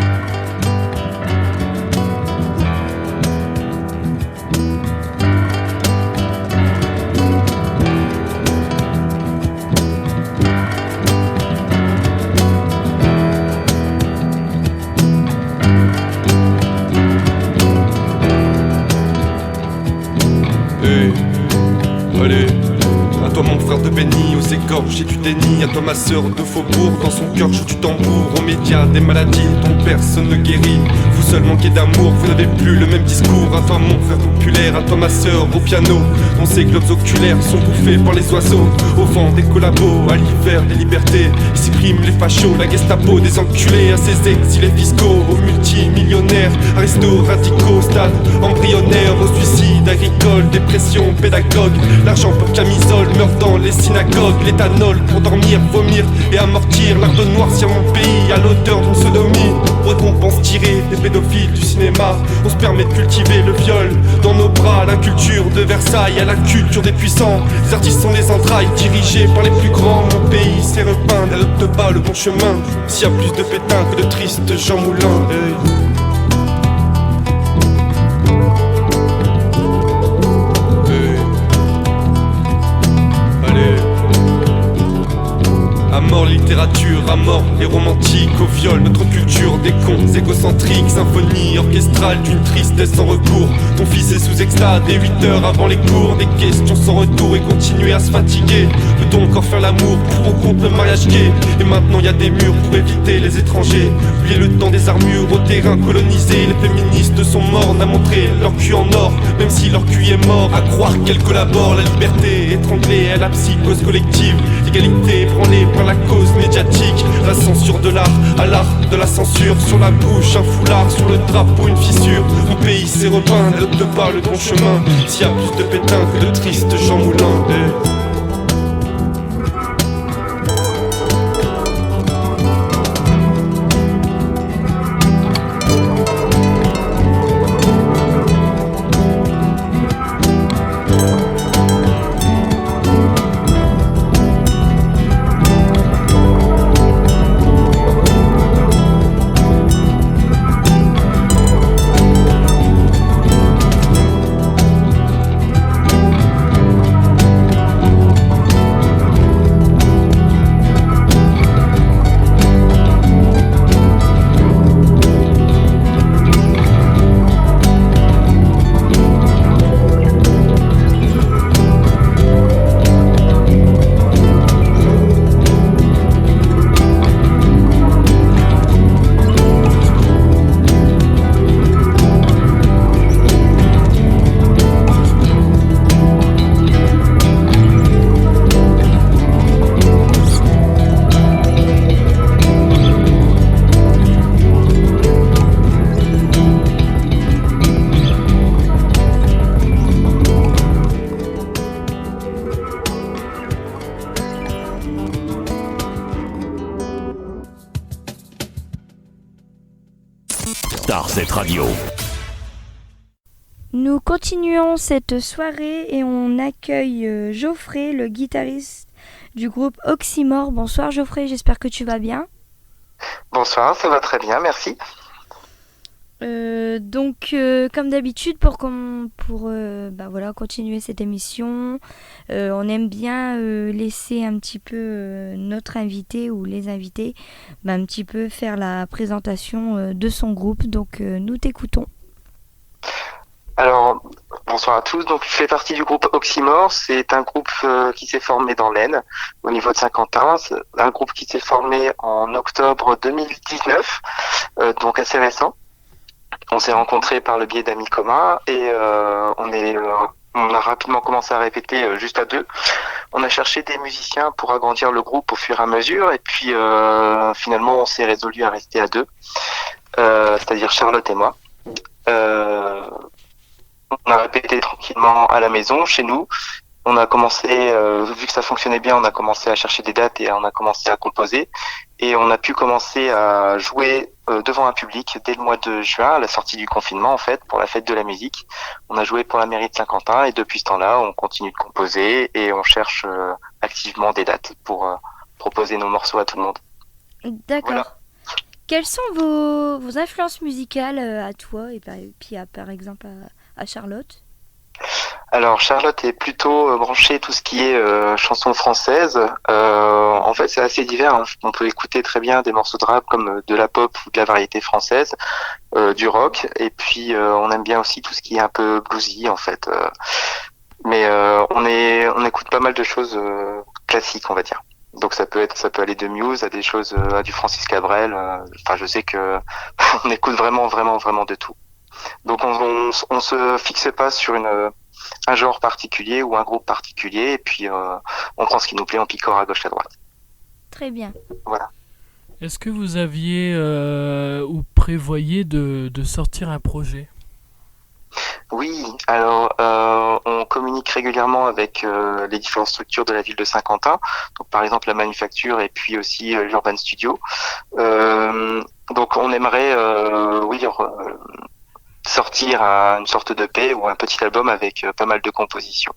J'ai du déni, à toi ma sœur de faubourg. Dans son cœur joue du tambour. Aux médias des maladies dont personne ne guérit. Vous seul manquez d'amour, vous n'avez plus le même discours. À toi mon frère populaire, à toi ma sœur au piano, dont ces globes oculaires sont bouffés par les oiseaux. Au vent des collabos, à l'hiver des libertés. Ici priment les fachos, la Gestapo des enculés. À ces exilés fiscaux, aux multimillionnaires, aristos, radicaux, stade embryonnaire, au suicide agricole, dépression, pédagogue. L'argent pour camisole meurt dans les synagogues. L'éthanol pour dormir, vomir et amortir. L'art de noircir mon pays à l'auteur d'une sodomie. Récompense tirée des pédophiles du cinéma. On se permet de cultiver le viol dans nos bras. La culture de Versailles à la culture des puissants. Les artistes sont les entrailles dirigés par les plus grands. Mon pays s'est repeint, n'adopte pas le bon chemin. S'il y a plus de pétins que de tristes Jean Moulin, hey. À mort littérature, à mort les romantiques, au viol notre culture, des contes égocentriques, symphonie orchestrale d'une tristesse sans recours. Ton fils est sous extase dès 8 heures avant les cours, des questions sans retour et continuer à se fatiguer. Peut-on encore faire l'amour pour ou contre le mariage gay? Et maintenant y a des murs pour éviter les étrangers. Oubliez le temps des armures au terrain colonisé. Les féministes sont mornes à montrer leur cul en or, même si leur cul est mort. À croire qu'elles collaborent, la liberté étranglée à la psychose collective. L'égalité ébranlée par la cause médiatique. La censure de l'art, à l'art de la censure. Sur la bouche, un foulard, sur le drapeau, une fissure. Mon pays s'est repeint, n'adopte pas le bon chemin. S'il y a plus de pétins que de tristes Jean Moulin, hey. Starset Radio. Nous continuons cette soirée et on accueille Geoffrey, le guitariste du groupe Oxymore. Bonsoir Geoffrey, j'espère que tu vas bien. Bonsoir, ça va très bien, merci. Comme d'habitude, pour continuer cette émission, on aime bien laisser un petit peu notre invité ou les invités un petit peu faire la présentation de son groupe. Donc, nous t'écoutons. Alors, bonsoir à tous. Donc, je fais partie du groupe Oxymore. C'est un groupe qui s'est formé dans l'Aisne, au niveau de Saint-Quentin. C'est un groupe qui s'est formé en octobre 2019, donc assez récent. On s'est rencontrés par le biais d'amis communs et on a rapidement commencé à répéter juste à deux. On a cherché des musiciens pour agrandir le groupe au fur et à mesure et puis finalement on s'est résolu à rester à deux, c'est-à-dire Charlotte et moi. On a répété tranquillement à la maison, chez nous. On a commencé, vu que ça fonctionnait bien, on a commencé à chercher des dates et on a commencé à composer. Et on a pu commencer à jouer devant un public dès le mois de juin, à la sortie du confinement en fait, pour la fête de la musique. On a joué pour la mairie de Saint-Quentin et depuis ce temps-là, on continue de composer et on cherche activement des dates pour proposer nos morceaux à tout le monde. D'accord. Voilà. Quelles sont vos influences musicales à toi et puis par exemple à Charlotte ? Alors Charlotte est plutôt branchée tout ce qui est chansons françaises. En fait, c'est assez divers. Hein. On peut écouter très bien des morceaux de rap comme de la pop ou de la variété française, du rock. Et puis on aime bien aussi tout ce qui est un peu bluesy en fait. Mais on écoute pas mal de choses classiques, on va dire. Donc ça peut aller de Muse à des choses à du Francis Cabrel. Enfin, je sais que on écoute vraiment de tout. Donc on se fixe pas sur un genre particulier ou un groupe particulier et puis on prend ce qui nous plaît, on picore à gauche à droite. Très bien. Voilà. Est-ce que vous aviez ou prévoyez de sortir un projet ? Oui, alors on communique régulièrement avec les différentes structures de la ville de Saint-Quentin, donc par exemple la manufacture et puis aussi l'Urban Studio. Donc on aimerait sortir une sorte d'EP ou un petit album avec pas mal de compositions.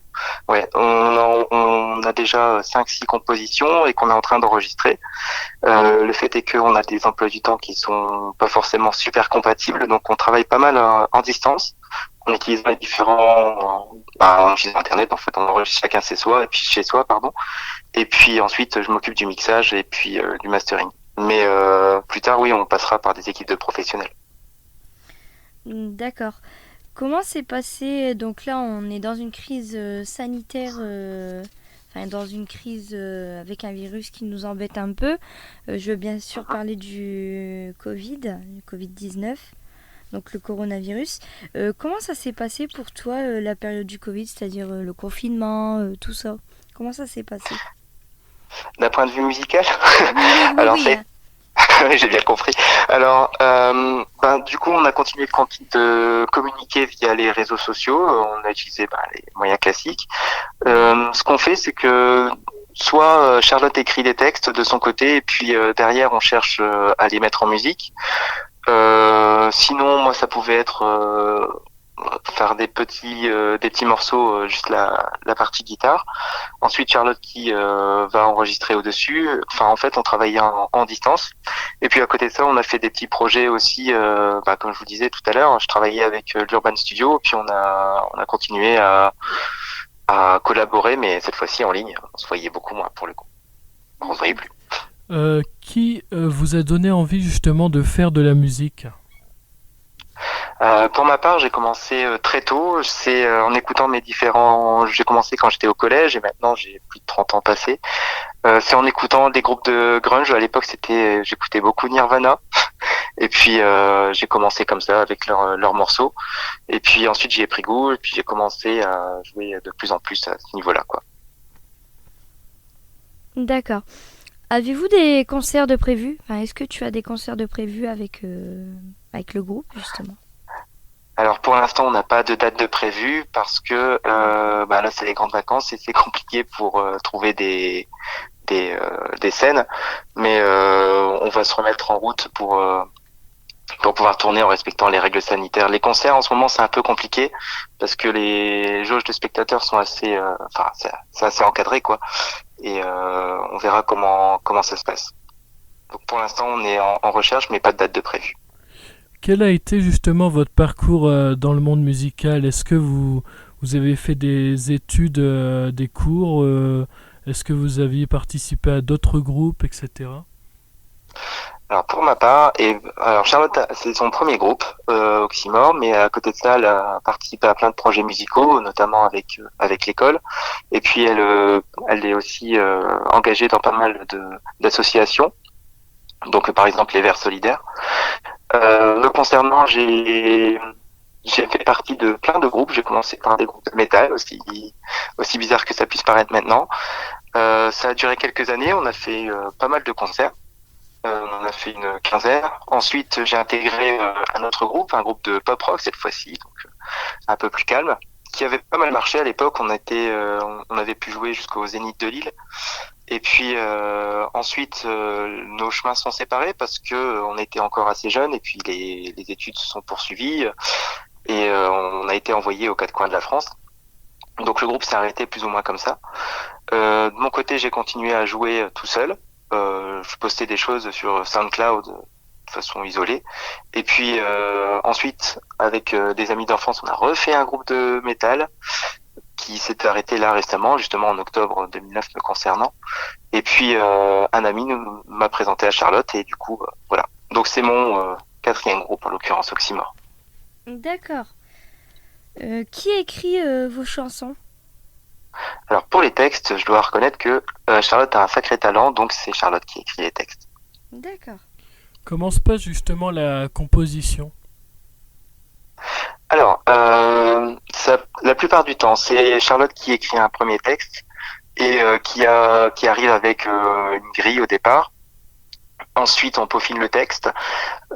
Ouais, on a déjà 5-6 compositions et qu'on est en train d'enregistrer. Le fait est qu'on a des emplois du temps qui sont pas forcément super compatibles, donc on travaille pas mal en distance. On utilise les différents, on utilise Internet en fait, on enregistre chacun chez soi et puis ensuite je m'occupe du mixage et puis du mastering. Mais plus tard, oui, on passera par des équipes de professionnels. D'accord. Comment s'est passé, donc là on est dans une crise sanitaire, dans une crise avec un virus qui nous embête un peu. Je veux bien sûr parler du Covid-19, donc le coronavirus. Comment ça s'est passé pour toi la période du Covid, c'est-à-dire le confinement, tout ça? Comment ça s'est passé? D'un point de vue musical? Oui, Alors oui. j'ai bien compris. Alors, du coup, on a continué de communiquer via les réseaux sociaux. On a utilisé les moyens classiques. Ce qu'on fait, c'est que soit Charlotte écrit des textes de son côté, et puis derrière, on cherche à les mettre en musique. Sinon, moi, ça pouvait être faire des petits morceaux, juste la partie guitare. Ensuite, Charlotte qui va enregistrer au-dessus. Enfin, en fait, on travaillait en distance. Et puis à côté de ça, on a fait des petits projets aussi. Comme je vous disais tout à l'heure, je travaillais avec l'Urban Studio. Puis on a continué à collaborer, mais cette fois-ci en ligne. On se voyait beaucoup moins pour le coup. On se voyait plus. Qui vous a donné envie justement de faire de la musique ? Pour ma part, j'ai commencé très tôt. C'est en écoutant j'ai commencé quand j'étais au collège et maintenant j'ai plus de 30 ans passés. C'est en écoutant des groupes de grunge. À l'époque, j'écoutais beaucoup Nirvana. Et puis j'ai commencé comme ça avec leurs morceaux. Et puis ensuite j'y ai pris goût et puis j'ai commencé à jouer de plus en plus à ce niveau-là, quoi. D'accord. Avez-vous des concerts de prévus ? Est-ce que tu as des concerts de prévus avec le groupe justement ? Alors pour l'instant, on n'a pas de date de prévue parce que là c'est les grandes vacances et c'est compliqué pour trouver des scènes, mais on va se remettre en route pour pour pouvoir tourner en respectant les règles sanitaires. Les concerts en ce moment c'est un peu compliqué parce que les jauges de spectateurs sont assez, c'est assez encadré quoi. Et on verra comment ça se passe. Donc pour l'instant on est en recherche mais pas de date de prévue. Quel a été justement votre parcours dans le monde musical? Est-ce que vous avez fait des études, des cours? Est-ce que vous aviez participé à d'autres groupes, etc.? Alors pour ma part, alors Charlotte, c'est son premier groupe, Oxymore, mais à côté de ça, elle a participé à plein de projets musicaux, notamment avec l'école. Et puis elle est aussi engagée dans pas mal d'associations. Donc par exemple les Verts Solidaires. Me concernant, j'ai fait partie de plein de groupes. J'ai commencé par des groupes de métal, aussi bizarre que ça puisse paraître maintenant. Ça a duré quelques années. On a fait pas mal de concerts. On a fait une quinzaine. Ensuite, j'ai intégré un autre groupe, un groupe de pop rock cette fois-ci, donc un peu plus calme, qui avait pas mal marché à l'époque. On avait pu jouer jusqu'au Zénith de Lille. Et puis ensuite, nos chemins sont séparés parce que on était encore assez jeunes et puis les études se sont poursuivies et on a été envoyés aux quatre coins de la France. Donc le groupe s'est arrêté plus ou moins comme ça. De mon côté, j'ai continué à jouer tout seul. Je postais des choses sur SoundCloud de façon isolée. Et puis ensuite, avec des amis d'enfance, on a refait un groupe de métal qui s'est arrêté là récemment, justement en octobre 2009 me concernant. Et puis un ami m'a présenté à Charlotte et du coup, voilà. Donc c'est mon quatrième groupe, en l'occurrence Oxymore. D'accord. Qui écrit vos chansons ? Alors pour les textes, je dois reconnaître que Charlotte a un sacré talent, donc c'est Charlotte qui écrit les textes. D'accord. Comment se passe justement la composition ? Alors, la plupart du temps, c'est Charlotte qui écrit un premier texte et qui arrive avec une grille au départ. Ensuite, on peaufine le texte et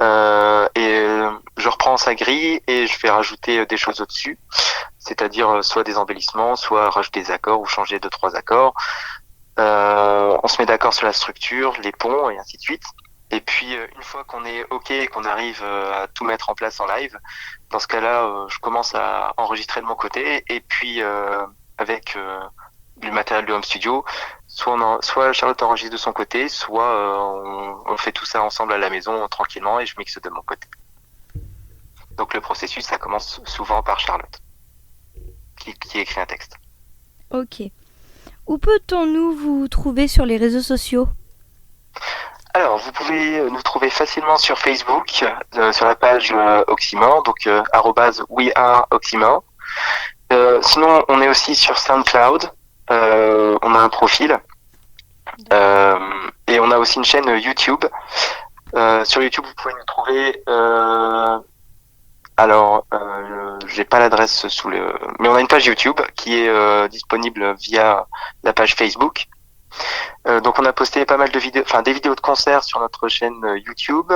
je reprends sa grille et je fais rajouter des choses au-dessus, c'est-à-dire soit des embellissements, soit rajouter des accords ou changer 2-3 accords. On se met d'accord sur la structure, les ponts et ainsi de suite. Et puis une fois qu'on est OK et qu'on arrive à tout mettre en place en live, dans ce cas-là, je commence à enregistrer de mon côté et puis avec du matériel de home studio, soit Charlotte enregistre de son côté, soit on fait tout ça ensemble à la maison tranquillement et je mixe de mon côté. Donc le processus, ça commence souvent par Charlotte qui écrit un texte. Ok. Où peut-on nous trouver sur les réseaux sociaux ? Alors, vous pouvez nous trouver facilement sur Facebook, sur la page Oxymore, donc @weareoxymore. Sinon, on est aussi sur SoundCloud. On a un profil et on a aussi une chaîne YouTube. Sur YouTube, vous pouvez nous trouver. J'ai pas l'adresse mais on a une page YouTube qui est disponible via la page Facebook. Donc on a posté pas mal de vidéos, des vidéos de concerts sur notre chaîne YouTube.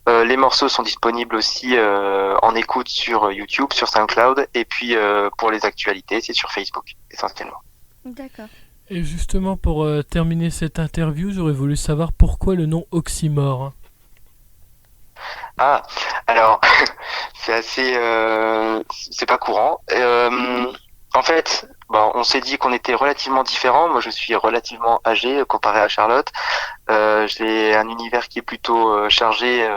Les morceaux sont disponibles aussi en écoute sur YouTube, sur SoundCloud, et puis pour les actualités, c'est sur Facebook essentiellement. D'accord. Et justement, pour terminer cette interview, j'aurais voulu savoir pourquoi le nom Oxymore. Ah, alors c'est assez, c'est pas courant. En fait, on s'est dit qu'on était relativement différents. Moi, je suis relativement âgé comparé à Charlotte. J'ai un univers qui est plutôt chargé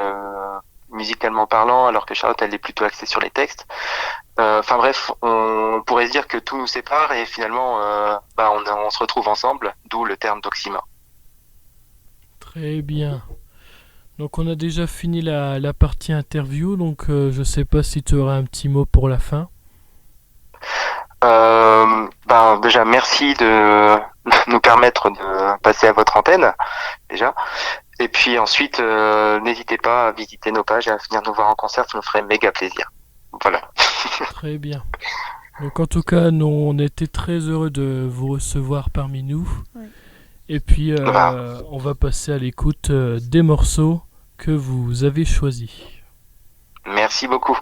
musicalement parlant, alors que Charlotte, elle est plutôt axée sur les textes. Enfin bref, on pourrait se dire que tout nous sépare et finalement, on se retrouve ensemble, d'où le terme d'Oxymore. Très bien. Donc on a déjà fini la partie interview, donc je sais pas si tu auras un petit mot pour la fin. Déjà merci de nous permettre de passer à votre antenne déjà, et puis ensuite n'hésitez pas à visiter nos pages et à venir nous voir en concert, ça nous ferait méga plaisir. Voilà. Très bien. Donc en tout cas, nous on était très heureux de vous recevoir parmi nous. Ouais. Et puis on va passer à l'écoute des morceaux que vous avez choisis. Merci beaucoup.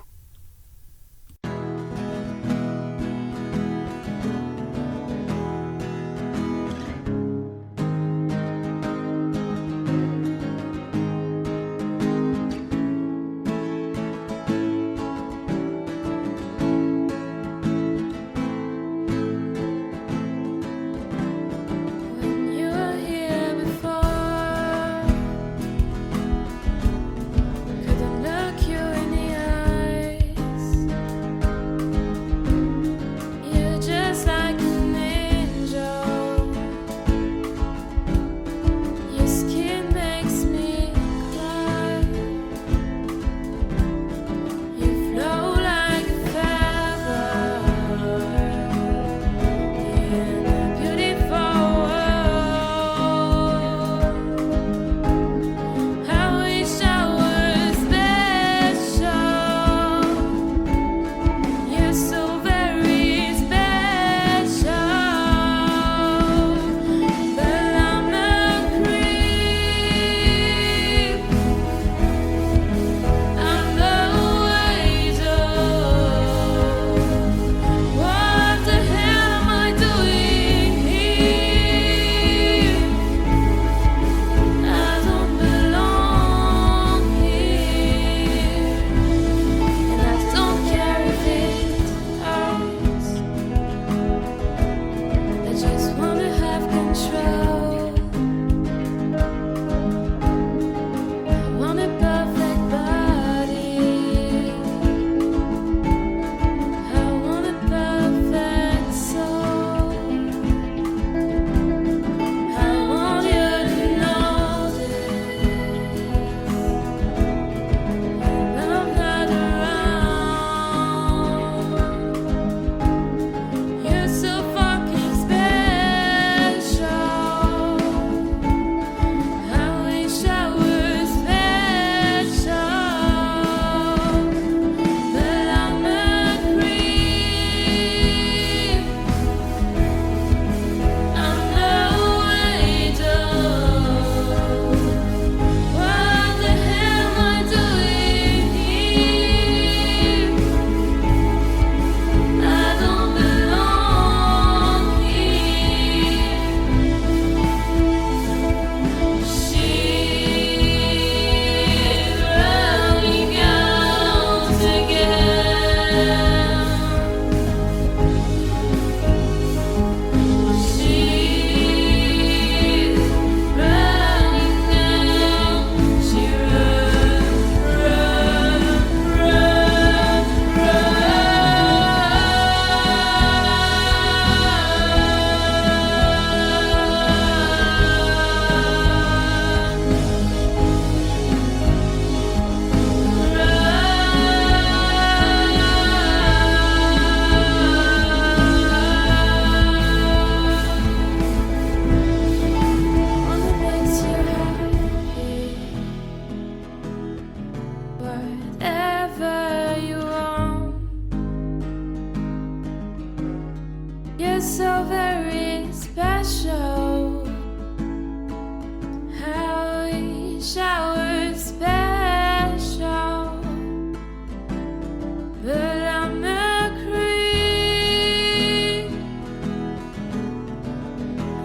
la mer crie,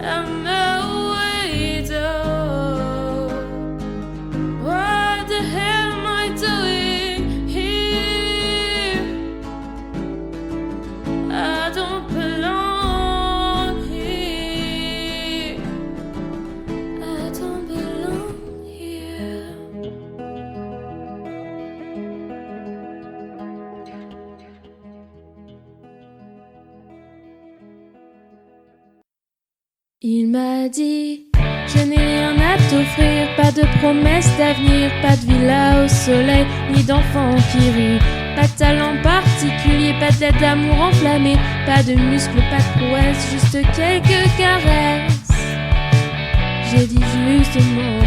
la mer widow. What the hell am I doing here? I don't belong here. I don't belong here. Il m'a dit, je n'ai rien à t'offrir, pas de promesses d'avenir, pas de villa au soleil, ni d'enfants qui rient, pas de talent particulier, pas de lettre d'amour enflammée, pas de muscles, pas de prouesses, juste quelques caresses. J'ai dit justement.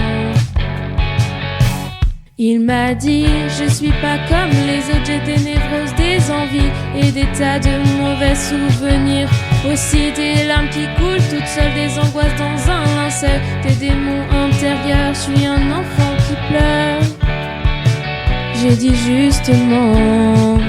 Il m'a dit, je suis pas comme les autres, j'ai des névroses, des envies et des tas de mauvais souvenirs. Aussi des larmes qui coulent toutes seules, des angoisses dans un linceul, des démons intérieurs, je suis un enfant qui pleure. J'ai dit justement,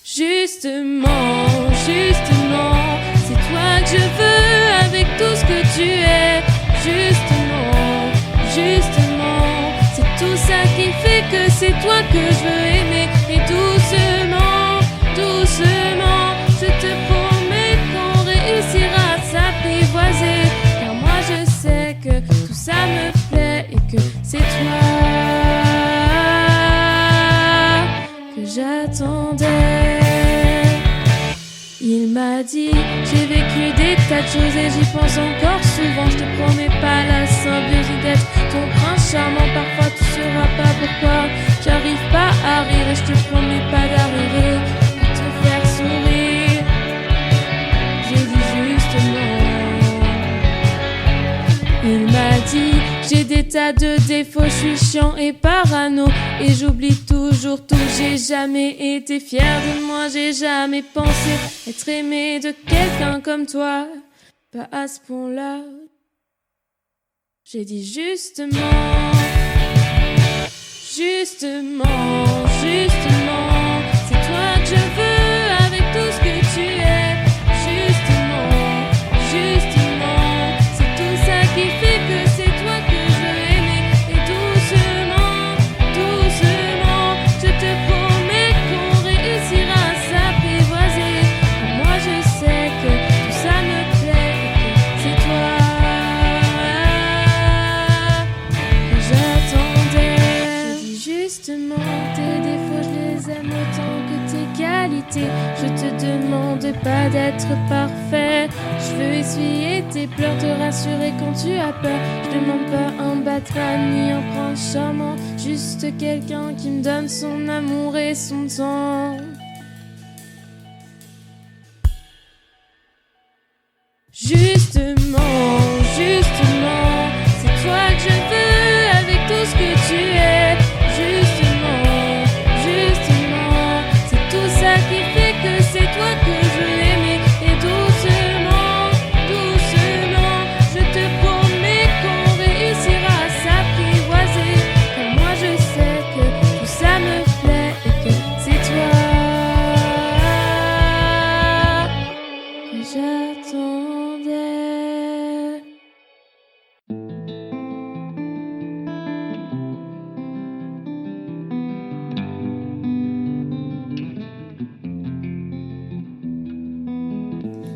justement, justement, c'est toi que je veux avec tout ce que tu es. Justement, justement, c'est tout ça qui fait que c'est toi que je veux aimer. Et doucement, doucement, je te promets qu'on réussira à s'apprivoiser. Car moi je sais que tout ça me plaît et que c'est toi que j'attendais. Il m'a dit, j'ai vécu des tas de choses et j'y pense encore souvent. Je te promets pas la symbiose d'être ton prince charmant. Parfois tu sauras pas pourquoi j'arrive pas à rire. Et je te promets pas d'arriver à te faire sourire. J'ai dit justement. Il m'a dit, j'ai des tas de défauts, je suis chiant et parano. Et j'oublie toujours tout, j'ai jamais été fière de moi. J'ai jamais pensé être aimé de quelqu'un comme toi. Pas à ce point-là. J'ai dit justement, justement, justement, c'est toi que je veux avec tout ce que tu es. Justement, justement, c'est tout ça qui fait que c'est toi que je veux aimer. Et doucement, doucement, je te promets qu'on réussira à s'apprivoiser. Moi je sais que tout ça me plaît et que c'est toi que j'attendais. Je dis justement, tes défauts je les aime autant que tes qualités. Je te demande pas d'être parfait. Je veux essuyer tes pleurs, te rassurer quand tu as peur. Je demande pas un bâtard ni un prince charmant, juste quelqu'un qui me donne son amour et son temps. Justement, justement, c'est toi que je veux avec tout ce que tu es. Justement, justement, c'est tout ça qui fait que c'est toi que je veux aimer. Et doucement, doucement, je te promets qu'on réussira à s'apprivoiser. Car moi je sais que tout ça me plaît et que c'est toi que j'attendais.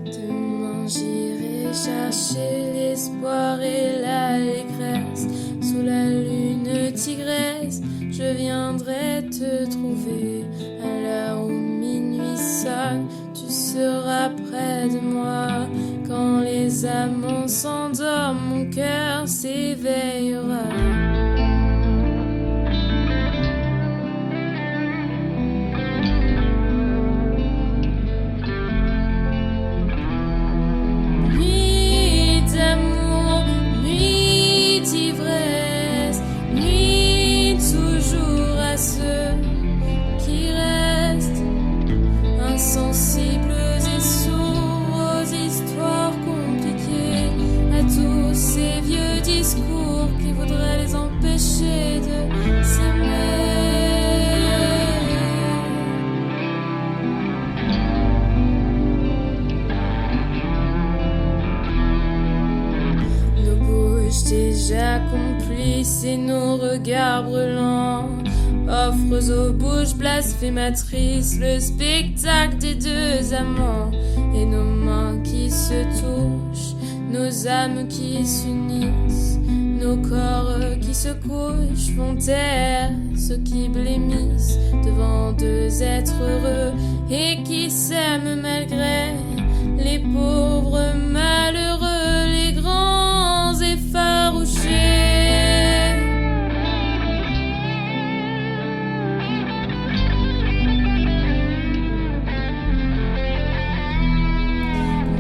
Demain j'irai chercher l'espoir et l'allégresse. Sous la lune tigresse, je viendrai te trouver. À l'heure où minuit sonne, tu seras près de moi. Quand les amants s'endorment, mon cœur s'éveillera. Nuit d'amour, nuit d'ivresse, nuit toujours à ceux qui restent insensibles et sourds aux histoires compliquées, à tous ces vieux discours qui voudraient les et nos regards brûlants offrent aux bouches blasphématrices le spectacle des deux amants et nos mains qui se touchent, nos âmes qui s'unissent, nos corps qui se couchent font taire ceux qui blêmissent devant deux êtres heureux et qui s'aiment malgré les pauvres malheureux, les grands effarouchés.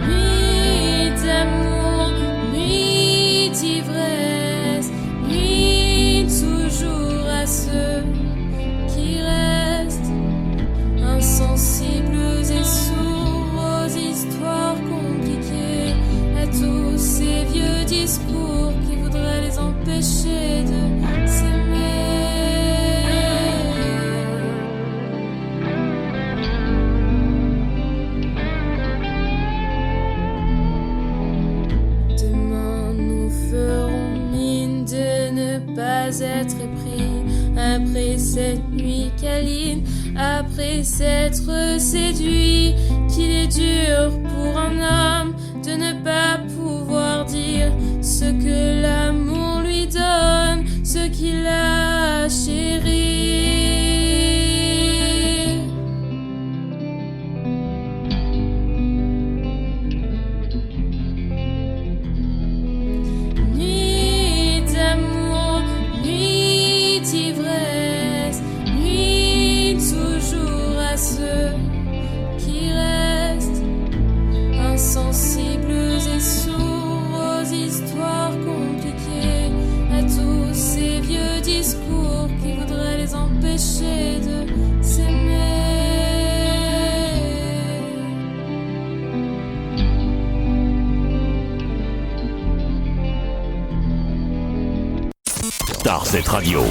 Nuit d'amour, nuit d'ivresse, nuit toujours à ceux qui restent insensibles et sourds aux histoires compliquées, à tous ces vieux discours qui voudraient les empêcher de s'aimer. Demain nous ferons mine de ne pas être pris après cette nuit câline, après s'être séduit, qu'il est dur pour un homme de ne pas pouvoir dire ce que l'amour lui donne, ce qu'il a chéri. Nuit d'amour, nuit d'ivresse, nuit toujours à ceux qui restent insensibles et sourds aux histoires compliquées, à tous ces vieux discours qui voudraient les empêcher de s'aimer. Starset Radio.